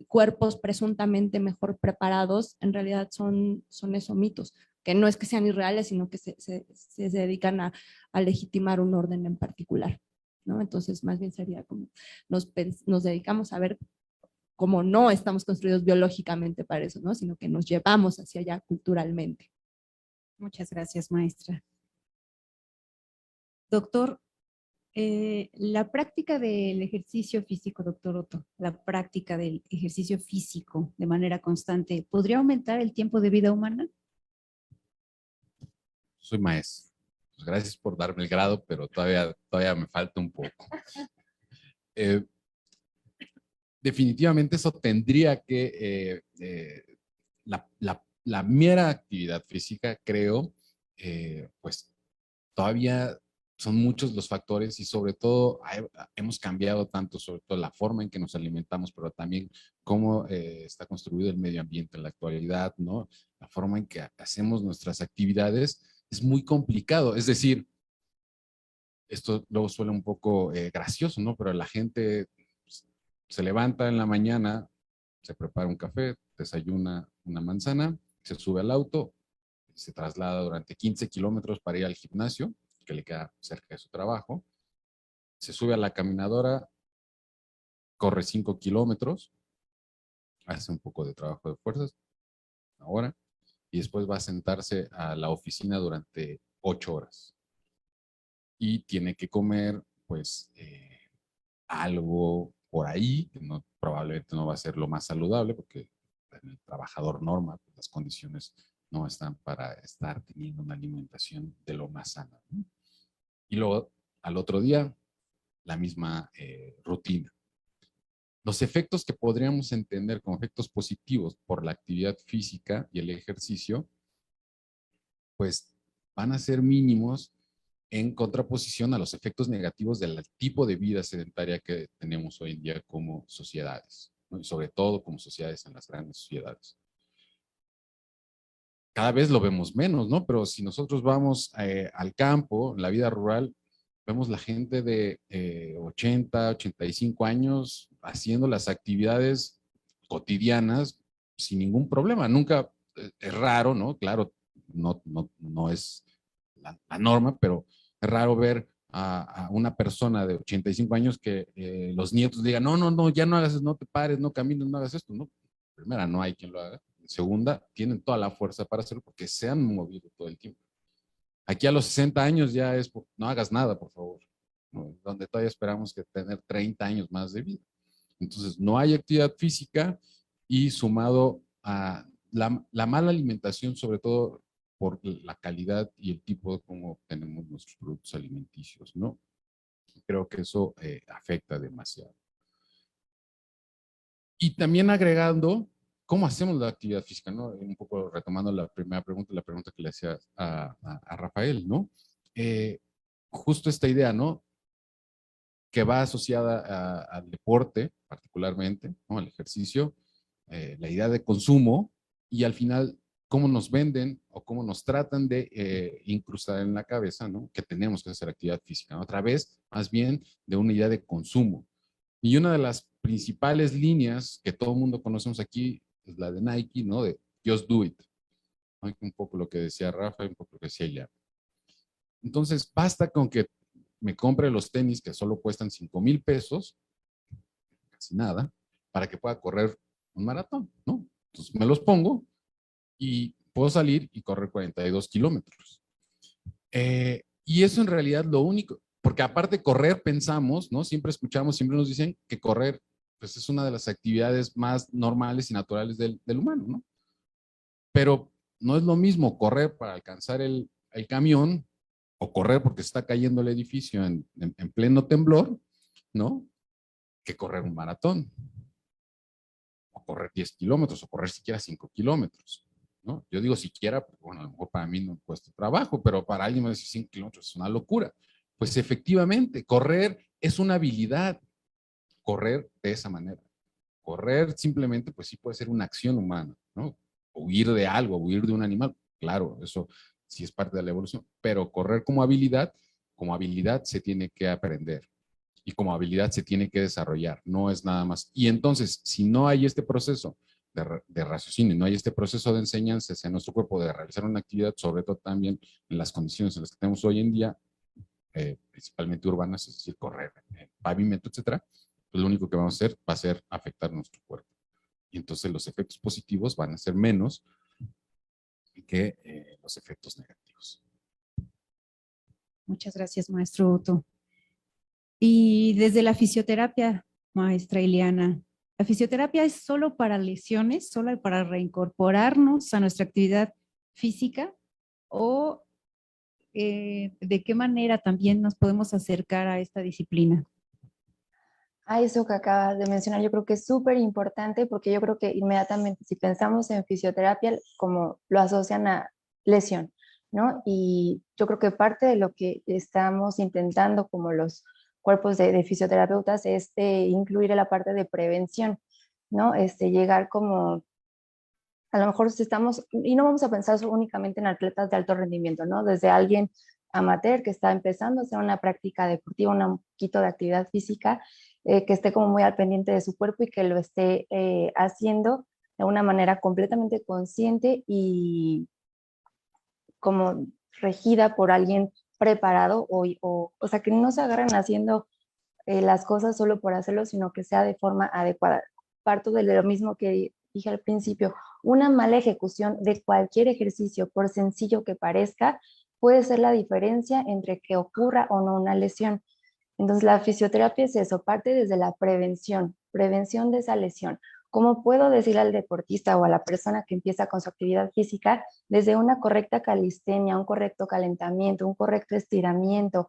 cuerpos presuntamente mejor preparados en realidad son esos mitos, que no es que sean irreales, sino que se dedican a legitimar un orden en particular, ¿no? Entonces, más bien sería como nos dedicamos a ver cómo no estamos construidos biológicamente para eso, ¿no? Sino que nos llevamos hacia allá culturalmente. Muchas gracias, maestra. Doctor, la práctica del ejercicio físico, doctor Otto, la práctica del ejercicio físico de manera constante, ¿podría aumentar el tiempo de vida humana? Soy maestro. Pues gracias por darme el grado, pero todavía me falta un poco. Definitivamente eso tendría que, la mera actividad física, creo, pues todavía son muchos los factores y sobre todo hemos cambiado tanto, sobre todo la forma en que nos alimentamos, pero también cómo está construido el medio ambiente en la actualidad, ¿no? La forma en que hacemos nuestras actividades es muy complicado. Es decir, esto luego suena un poco gracioso, ¿no? Pero la gente pues, se levanta en la mañana, se prepara un café, desayuna una manzana, se sube al auto, se traslada durante 15 kilómetros para ir al gimnasio, que le queda cerca de su trabajo, se sube a la caminadora, corre 5 kilómetros, hace un poco de trabajo de fuerzas, una hora, y después va a sentarse a la oficina durante 8 horas. Y tiene que comer, pues, algo por ahí, que no, probablemente no va a ser lo más saludable, porque en el trabajador normal, pues, las condiciones no están para estar teniendo una alimentación de lo más sana, ¿no? Y luego, al otro día, la misma rutina. Los efectos que podríamos entender como efectos positivos por la actividad física y el ejercicio, pues van a ser mínimos en contraposición a los efectos negativos del tipo de vida sedentaria que tenemos hoy en día como sociedades, ¿no? Y sobre todo como sociedades en las grandes sociedades. Cada vez lo vemos menos, ¿no? Pero si nosotros vamos al campo, en la vida rural, vemos la gente de 80, 85 años haciendo las actividades cotidianas sin ningún problema. Nunca, es raro, ¿no? Claro, no es la norma, pero es raro ver a una persona de 85 años que los nietos digan, no, ya no hagas, no te pares, no camines, no hagas esto, ¿no? Primera, no hay quien lo haga. Segunda, tienen toda la fuerza para hacerlo porque se han movido todo el tiempo. Aquí a los 60 años ya es, no hagas nada, por favor, ¿no? Donde todavía esperamos que tener 30 años más de vida. Entonces, no hay actividad física y sumado a la mala alimentación, sobre todo por la calidad y el tipo de cómo obtenemos nuestros productos alimenticios, ¿no? Creo que eso afecta demasiado. Y también agregando, ¿cómo hacemos la actividad física? ¿No? Un poco retomando la primera pregunta, la pregunta que le hacía a Rafael, ¿no? Justo esta idea, ¿no? Que va asociada al deporte, particularmente, ¿no? Al ejercicio, la idea de consumo y al final cómo nos venden o cómo nos tratan de incrustar en la cabeza, ¿no? Que tenemos que hacer actividad física, ¿no? A través, más bien, de una idea de consumo. Y una de las principales líneas que todo el mundo conocemos aquí es la de Nike, ¿no? De Just Do It. ¿No? Un poco lo que decía Rafa, un poco lo que decía Ilia. Entonces, basta con que me compre los tenis que solo cuestan 5,000 pesos, casi nada, para que pueda correr un maratón, ¿no? Entonces me los pongo y puedo salir y correr 42 kilómetros. Y eso en realidad lo único, porque aparte correr pensamos, ¿no? Siempre escuchamos, siempre nos dicen que correr pues es una de las actividades más normales y naturales del humano, ¿no? Pero no es lo mismo correr para alcanzar el camión o correr porque se está cayendo el edificio en pleno temblor, ¿no? Que correr un maratón, o correr 10 kilómetros, o correr siquiera 5 kilómetros, ¿no? Yo digo siquiera, bueno, a lo mejor para mí no cuesta trabajo, pero para alguien me dice 5 kilómetros es una locura. Pues efectivamente, correr es una habilidad, correr de esa manera. Correr simplemente, pues sí puede ser una acción humana, ¿no? Huir de algo, huir de un animal, claro, eso sí es parte de la evolución, pero correr como habilidad se tiene que aprender y como habilidad se tiene que desarrollar, no es nada más. Y entonces, si no hay este proceso de raciocinio, no hay este proceso de enseñanza hacia nuestro cuerpo de realizar una actividad, sobre todo también en las condiciones en las que tenemos hoy en día, principalmente urbanas, es decir, correr en pavimento, etcétera, pues lo único que vamos a hacer va a ser afectar nuestro cuerpo. Y entonces los efectos positivos van a ser menos que los efectos negativos. Muchas gracias, maestro Otto. Y desde la fisioterapia, maestra Ileana, ¿la fisioterapia es solo para lesiones, solo para reincorporarnos a nuestra actividad física? ¿O de qué manera también nos podemos acercar a esta disciplina? A eso que acabas de mencionar, yo creo que es súper importante porque yo creo que inmediatamente si pensamos en fisioterapia, como lo asocian a lesión, ¿no? Y yo creo que parte de lo que estamos intentando como los cuerpos de fisioterapeutas es incluir la parte de prevención, ¿no? Llegar como, a lo mejor si estamos, y no vamos a pensar únicamente en atletas de alto rendimiento, ¿no? Desde alguien amateur que está empezando a hacer una práctica deportiva, un poquito de actividad física, que esté como muy al pendiente de su cuerpo y que lo esté haciendo de una manera completamente consciente y como regida por alguien preparado o sea, que no se agarren haciendo las cosas solo por hacerlo, sino que sea de forma adecuada. Parto de lo mismo que dije al principio, una mala ejecución de cualquier ejercicio, por sencillo que parezca, puede ser la diferencia entre que ocurra o no una lesión. Entonces, la fisioterapia es eso, parte desde la prevención de esa lesión. ¿Cómo puedo decirle al deportista o a la persona que empieza con su actividad física desde una correcta calistenia, un correcto calentamiento, un correcto estiramiento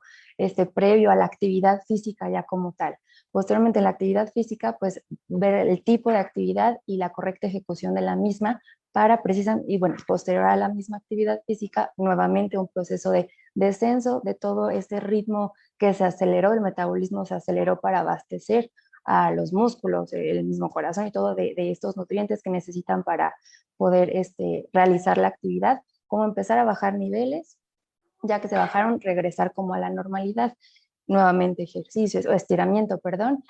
previo a la actividad física ya como tal? Posteriormente, en la actividad física, pues ver el tipo de actividad y la correcta ejecución de la misma para precisamente, y bueno, posterior a la misma actividad física, nuevamente un proceso de descenso de todo este ritmo que se aceleró, el metabolismo se aceleró para abastecer a los músculos, el mismo corazón y todo de estos nutrientes que necesitan para poder realizar la actividad, como empezar a bajar niveles, ya que se bajaron, regresar como a la normalidad, nuevamente ejercicios o estiramiento, perdón,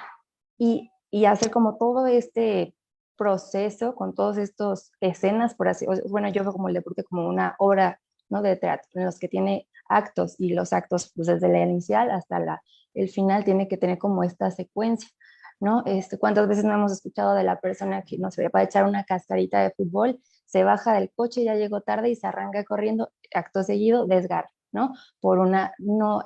y hacer como todo este proceso con todas estas escenas, por así, bueno, yo veo como el deporte como una obra, ¿no?, de teatro, en los que tiene actos y los actos, pues desde la inicial hasta el final, tiene que tener como esta secuencia, ¿no? ¿Cuántas veces no hemos escuchado de la persona que, no sé, va a echar una cascarita de fútbol, se baja del coche, ya llegó tarde y se arranca corriendo, acto seguido, desgarro, ¿no? Por una no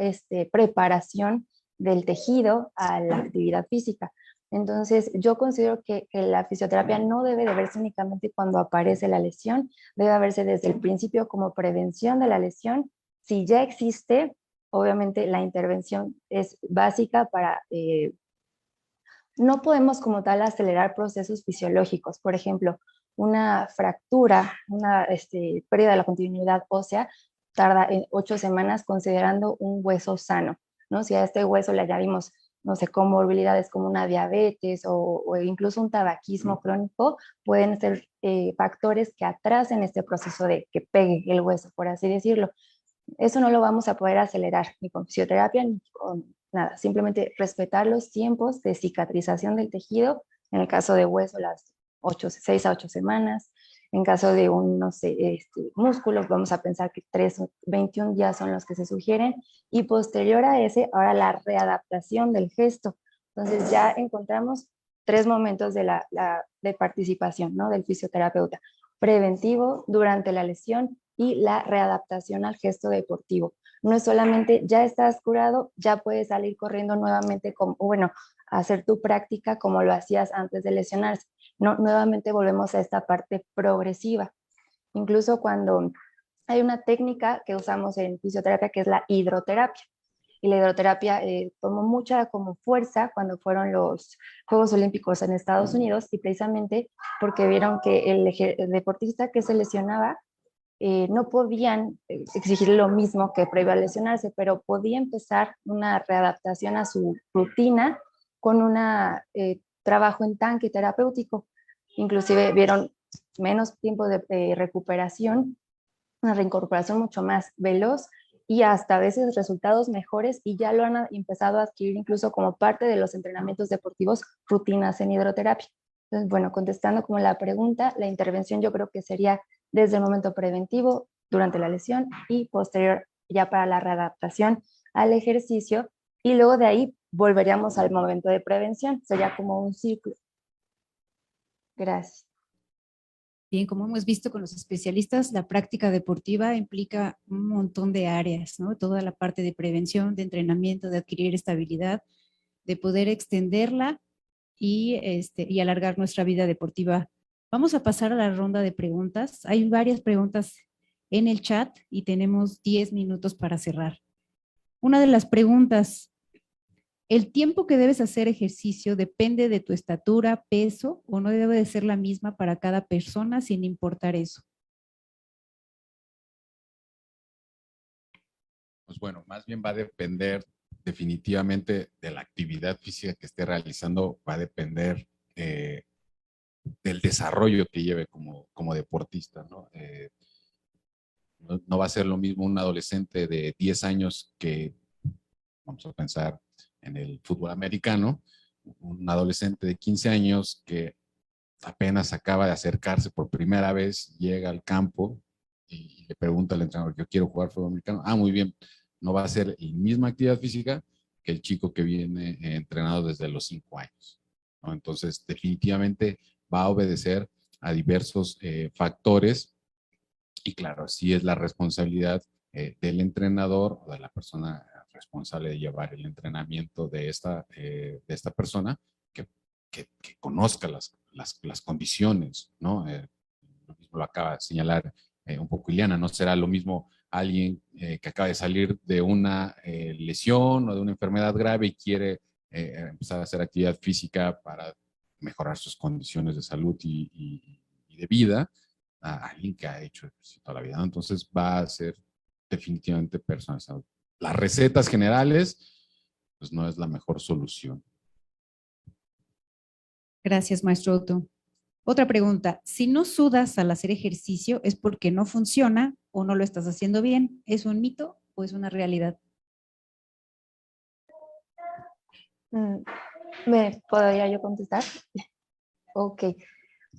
preparación del tejido a la actividad física. Entonces, yo considero que la fisioterapia no debe de verse únicamente cuando aparece la lesión, debe verse desde el principio como prevención de la lesión. Si ya existe, obviamente la intervención es básica para... no podemos como tal acelerar procesos fisiológicos. Por ejemplo, una fractura, una pérdida de la continuidad ósea, tarda en 8 semanas considerando un hueso sano, ¿no? Si a este hueso le añadimos, no sé, comorbilidades como una diabetes o incluso un tabaquismo crónico, pueden ser factores que atrasen este proceso de que pegue el hueso, por así decirlo. Eso no lo vamos a poder acelerar ni con fisioterapia ni con nada. Simplemente respetar los tiempos de cicatrización del tejido. En el caso de hueso, las 6 a 8 semanas. En caso de un, no sé, músculo, vamos a pensar que 21 días son los que se sugieren. Y posterior a ese, ahora la readaptación del gesto. Entonces ya encontramos 3 momentos de participación, ¿no?, del fisioterapeuta. Preventivo, durante la lesión, y la readaptación al gesto deportivo. No es solamente ya estás curado, ya puedes salir corriendo nuevamente, bueno, hacer tu práctica como lo hacías antes de lesionarse. No, nuevamente volvemos a esta parte progresiva. Incluso cuando hay una técnica que usamos en fisioterapia que es la hidroterapia. Y la hidroterapia tomó mucha como fuerza cuando fueron los Juegos Olímpicos en Estados Unidos, y precisamente porque vieron que el deportista que se lesionaba no podían exigir lo mismo que previo a lesionarse, pero podía empezar una readaptación a su rutina con un trabajo en tanque terapéutico. Inclusive vieron menos tiempo de recuperación, una reincorporación mucho más veloz y hasta a veces resultados mejores, y ya lo han empezado a adquirir incluso como parte de los entrenamientos deportivos, rutinas en hidroterapia. Entonces, bueno, contestando como la pregunta, la intervención yo creo que sería desde el momento preventivo, durante la lesión y posterior ya para la readaptación al ejercicio, y luego de ahí volveríamos al momento de prevención. Sería como un ciclo. Gracias. Bien, como hemos visto con los especialistas, la práctica deportiva implica un montón de áreas, ¿no? Toda la parte de prevención, de entrenamiento, de adquirir estabilidad, de poder extenderla y alargar nuestra vida deportiva. Vamos a pasar a la ronda de preguntas. Hay varias preguntas en el chat y tenemos 10 minutos para cerrar. Una de las preguntas: ¿el tiempo que debes hacer ejercicio depende de tu estatura, peso, o no debe de ser la misma para cada persona sin importar eso? Pues bueno, más bien va a depender definitivamente de la actividad física que esté realizando, va a depender del desarrollo que lleve como deportista, ¿no? No va a ser lo mismo un adolescente de 10 años que, vamos a pensar en el fútbol americano, un adolescente de 15 años que apenas acaba de acercarse por primera vez, llega al campo y y le pregunta al entrenador, yo quiero jugar fútbol americano, muy bien, no va a ser la misma actividad física que el chico que viene entrenado desde los 5 años, ¿no? Entonces, definitivamente va a obedecer a diversos factores y claro, sí es la responsabilidad del entrenador o de la persona responsable de llevar el entrenamiento de esta persona que conozca las condiciones, ¿no? Lo mismo lo acaba de señalar un poco Ileana, no será lo mismo alguien que acaba de salir de una lesión o de una enfermedad grave y quiere empezar a hacer actividad física para mejorar sus condiciones de salud y de vida, a alguien que ha hecho ejercicio toda la vida, ¿no? Entonces va a ser definitivamente personalizado. Las recetas generales, pues no es la mejor solución. Gracias, maestro Otto. Otra pregunta, si no sudas al hacer ejercicio, ¿es porque no funciona o no lo estás haciendo bien? ¿Es un mito o es una realidad? ¿Me podría yo contestar? Ok.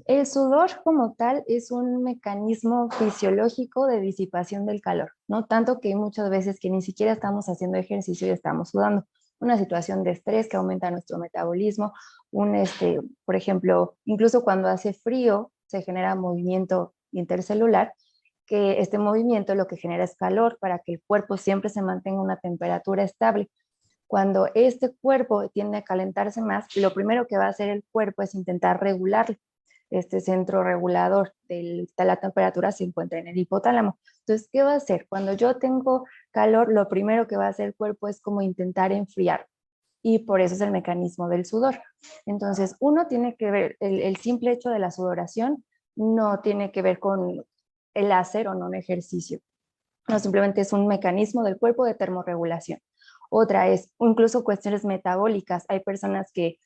El sudor como tal es un mecanismo fisiológico de disipación del calor, ¿no? Tanto que muchas veces que ni siquiera estamos haciendo ejercicio y estamos sudando. Una situación de estrés que aumenta nuestro metabolismo, por ejemplo, incluso cuando hace frío se genera movimiento intercelular, que este movimiento lo que genera es calor para que el cuerpo siempre se mantenga una temperatura estable. Cuando este cuerpo tiende a calentarse más, lo primero que va a hacer el cuerpo es intentar regularlo. Este centro regulador de la temperatura se encuentra en el hipotálamo. Entonces, ¿qué va a hacer? Cuando yo tengo calor, lo primero que va a hacer el cuerpo es como intentar enfriar. Y por eso es el mecanismo del sudor. Entonces, uno tiene que ver, el simple hecho de la sudoración no tiene que ver con el hacer o no un ejercicio. No, simplemente es un mecanismo del cuerpo de termorregulación. Otra es incluso cuestiones metabólicas. Hay personas que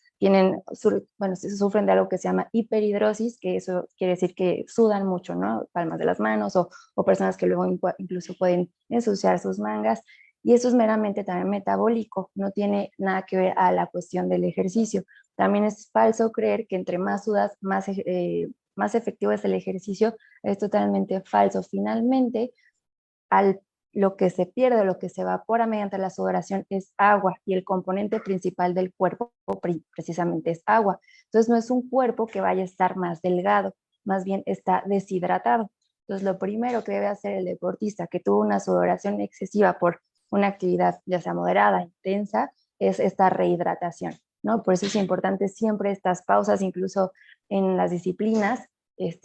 sufren de algo que se llama hiperhidrosis, que eso quiere decir que sudan mucho, ¿no? Palmas de las manos o personas que luego incluso pueden ensuciar sus mangas. Y eso es meramente también metabólico, no tiene nada que ver a la cuestión del ejercicio. También es falso creer que entre más sudas, más efectivo es el ejercicio. Es totalmente falso. Finalmente, lo que se pierde, lo que se evapora mediante la sudoración es agua y el componente principal del cuerpo precisamente es agua. Entonces no es un cuerpo que vaya a estar más delgado, más bien está deshidratado. Entonces lo primero que debe hacer el deportista que tuvo una sudoración excesiva por una actividad ya sea moderada, intensa, es esta rehidratación, ¿no? Por eso es importante siempre estas pausas, incluso en las disciplinas,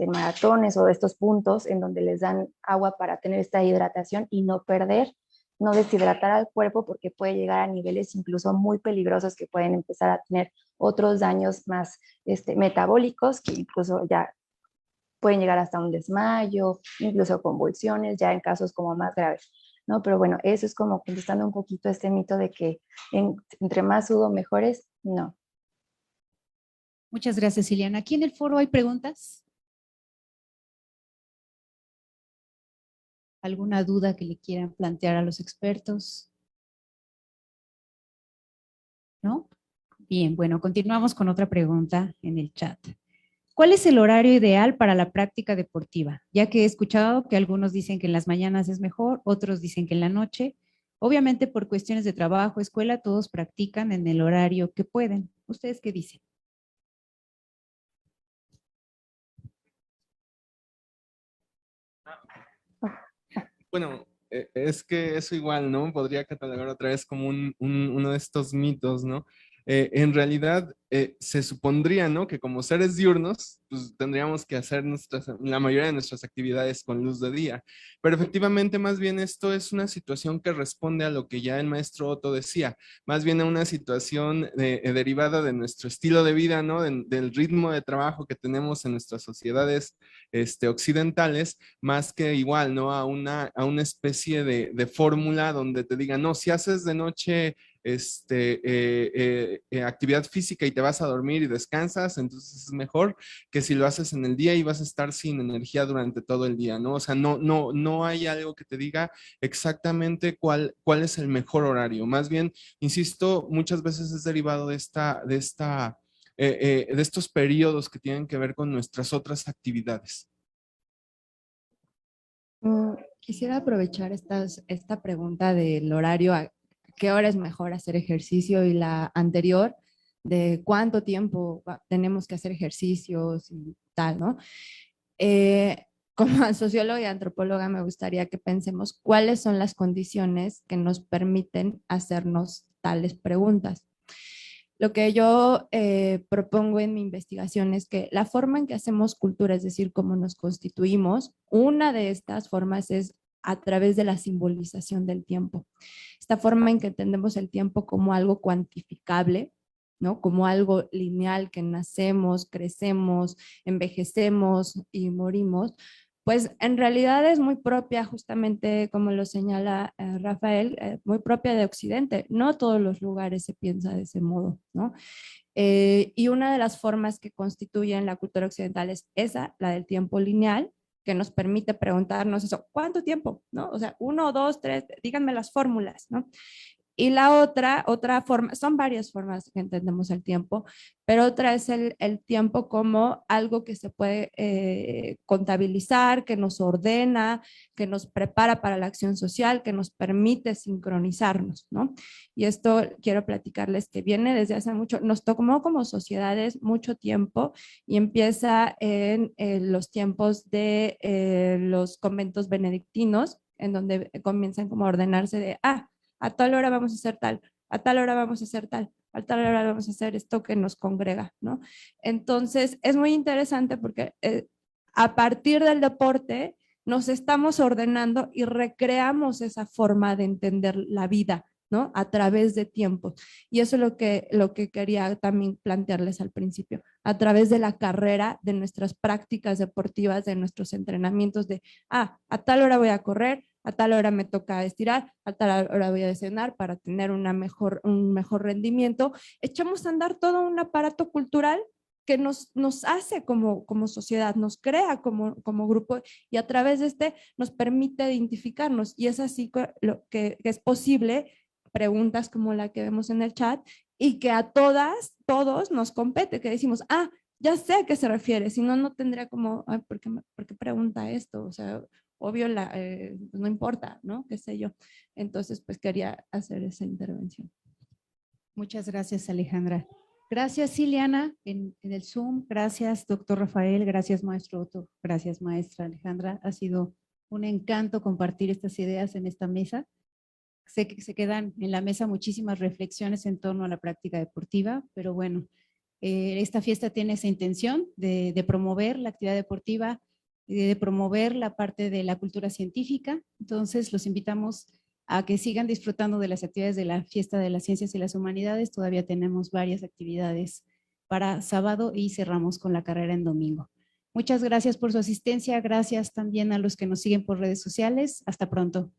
maratones o estos puntos en donde les dan agua para tener esta hidratación y no perder, no deshidratar al cuerpo porque puede llegar a niveles incluso muy peligrosos que pueden empezar a tener otros daños más metabólicos que incluso ya pueden llegar hasta un desmayo, incluso convulsiones, ya en casos como más graves, ¿no? Pero bueno, eso es como contestando un poquito este mito de que entre más sudo mejores, no. Muchas gracias, Ileana. ¿Aquí en el foro hay preguntas? ¿Alguna duda que le quieran plantear a los expertos? ¿No? Bien, bueno, continuamos con otra pregunta en el chat. ¿Cuál es el horario ideal para la práctica deportiva? Ya que he escuchado que algunos dicen que en las mañanas es mejor, otros dicen que en la noche. Obviamente por cuestiones de trabajo, escuela, todos practican en el horario que pueden. ¿Ustedes qué dicen? Bueno, es que eso igual, ¿no? Podría catalogar otra vez como uno de estos mitos, ¿no? En realidad, se supondría, ¿no? Que como seres diurnos, pues tendríamos que hacer la mayoría de nuestras actividades con luz de día. Pero efectivamente, más bien esto es una situación que responde a lo que ya el maestro Otto decía, más bien a una situación derivada de nuestro estilo de vida, ¿no? Del ritmo de trabajo que tenemos en nuestras sociedades occidentales, más que igual, ¿no? A una especie de fórmula donde te digan, no, si haces de noche actividad física y te vas a dormir y descansas, entonces es mejor que si lo haces en el día y vas a estar sin energía durante todo el día, ¿no? O sea, no hay algo que te diga exactamente cuál es el mejor horario. Más bien, insisto, muchas veces es derivado de estos periodos que tienen que ver con nuestras otras actividades. Quisiera aprovechar esta pregunta del horario, a qué hora es mejor hacer ejercicio y la anterior de cuánto tiempo tenemos que hacer ejercicios y tal, ¿no? Como socióloga y antropóloga me gustaría que pensemos cuáles son las condiciones que nos permiten hacernos tales preguntas. Lo que yo propongo en mi investigación es que la forma en que hacemos cultura, es decir, cómo nos constituimos, una de estas formas es a través de la simbolización del tiempo. Esta forma en que entendemos el tiempo como algo cuantificable, ¿no? Como algo lineal, que nacemos, crecemos, envejecemos y morimos, pues en realidad es muy propia, justamente como lo señala Rafael, muy propia de Occidente. No todos los lugares se piensa de ese modo, ¿no? Y una de las formas que constituyen la cultura occidental es esa, la del tiempo lineal, que nos permite preguntarnos eso, ¿cuánto tiempo? ¿No? O sea, 1, 2, 3, díganme las fórmulas, ¿no? Y la otra forma, son varias formas que entendemos el tiempo, pero otra es el tiempo como algo que se puede contabilizar, que nos ordena, que nos prepara para la acción social, que nos permite sincronizarnos, ¿no? Y esto quiero platicarles que viene desde hace mucho, nos tomó como sociedades mucho tiempo y empieza en los tiempos de los conventos benedictinos, en donde comienzan como a ordenarse de, a tal hora vamos a hacer tal, a tal hora vamos a hacer tal, a tal hora vamos a hacer esto que nos congrega, ¿no? Entonces, es muy interesante porque a partir del deporte nos estamos ordenando y recreamos esa forma de entender la vida, ¿no? A través de tiempo. Y eso es lo que quería también plantearles al principio, a través de la carrera, de nuestras prácticas deportivas, de nuestros entrenamientos, de, a tal hora voy a correr, a tal hora me toca estirar, a tal hora voy a cenar para tener un mejor rendimiento. Echamos a andar todo un aparato cultural que nos hace como sociedad, nos crea como grupo y a través de nos permite identificarnos. Y es así que es posible preguntas como la que vemos en el chat y que a todos nos compete, que decimos, ya sé a qué se refiere, si no, no tendría como, ¿por qué pregunta esto? O sea, obvio, no importa, ¿no? Qué sé yo. Entonces, pues quería hacer esa intervención. Muchas gracias, Alejandra. Gracias, Ileana, en el Zoom. Gracias, doctor Rafael. Gracias, maestro Otto. Gracias, maestra Alejandra. Ha sido un encanto compartir estas ideas en esta mesa. Sé que se quedan en la mesa muchísimas reflexiones en torno a la práctica deportiva, pero bueno, esta fiesta tiene esa intención de promover la actividad deportiva, de promover la parte de la cultura científica. Entonces, los invitamos a que sigan disfrutando de las actividades de la Fiesta de las Ciencias y las Humanidades. Todavía tenemos varias actividades para sábado y cerramos con la carrera en domingo. Muchas gracias por su asistencia. Gracias también a los que nos siguen por redes sociales. Hasta pronto.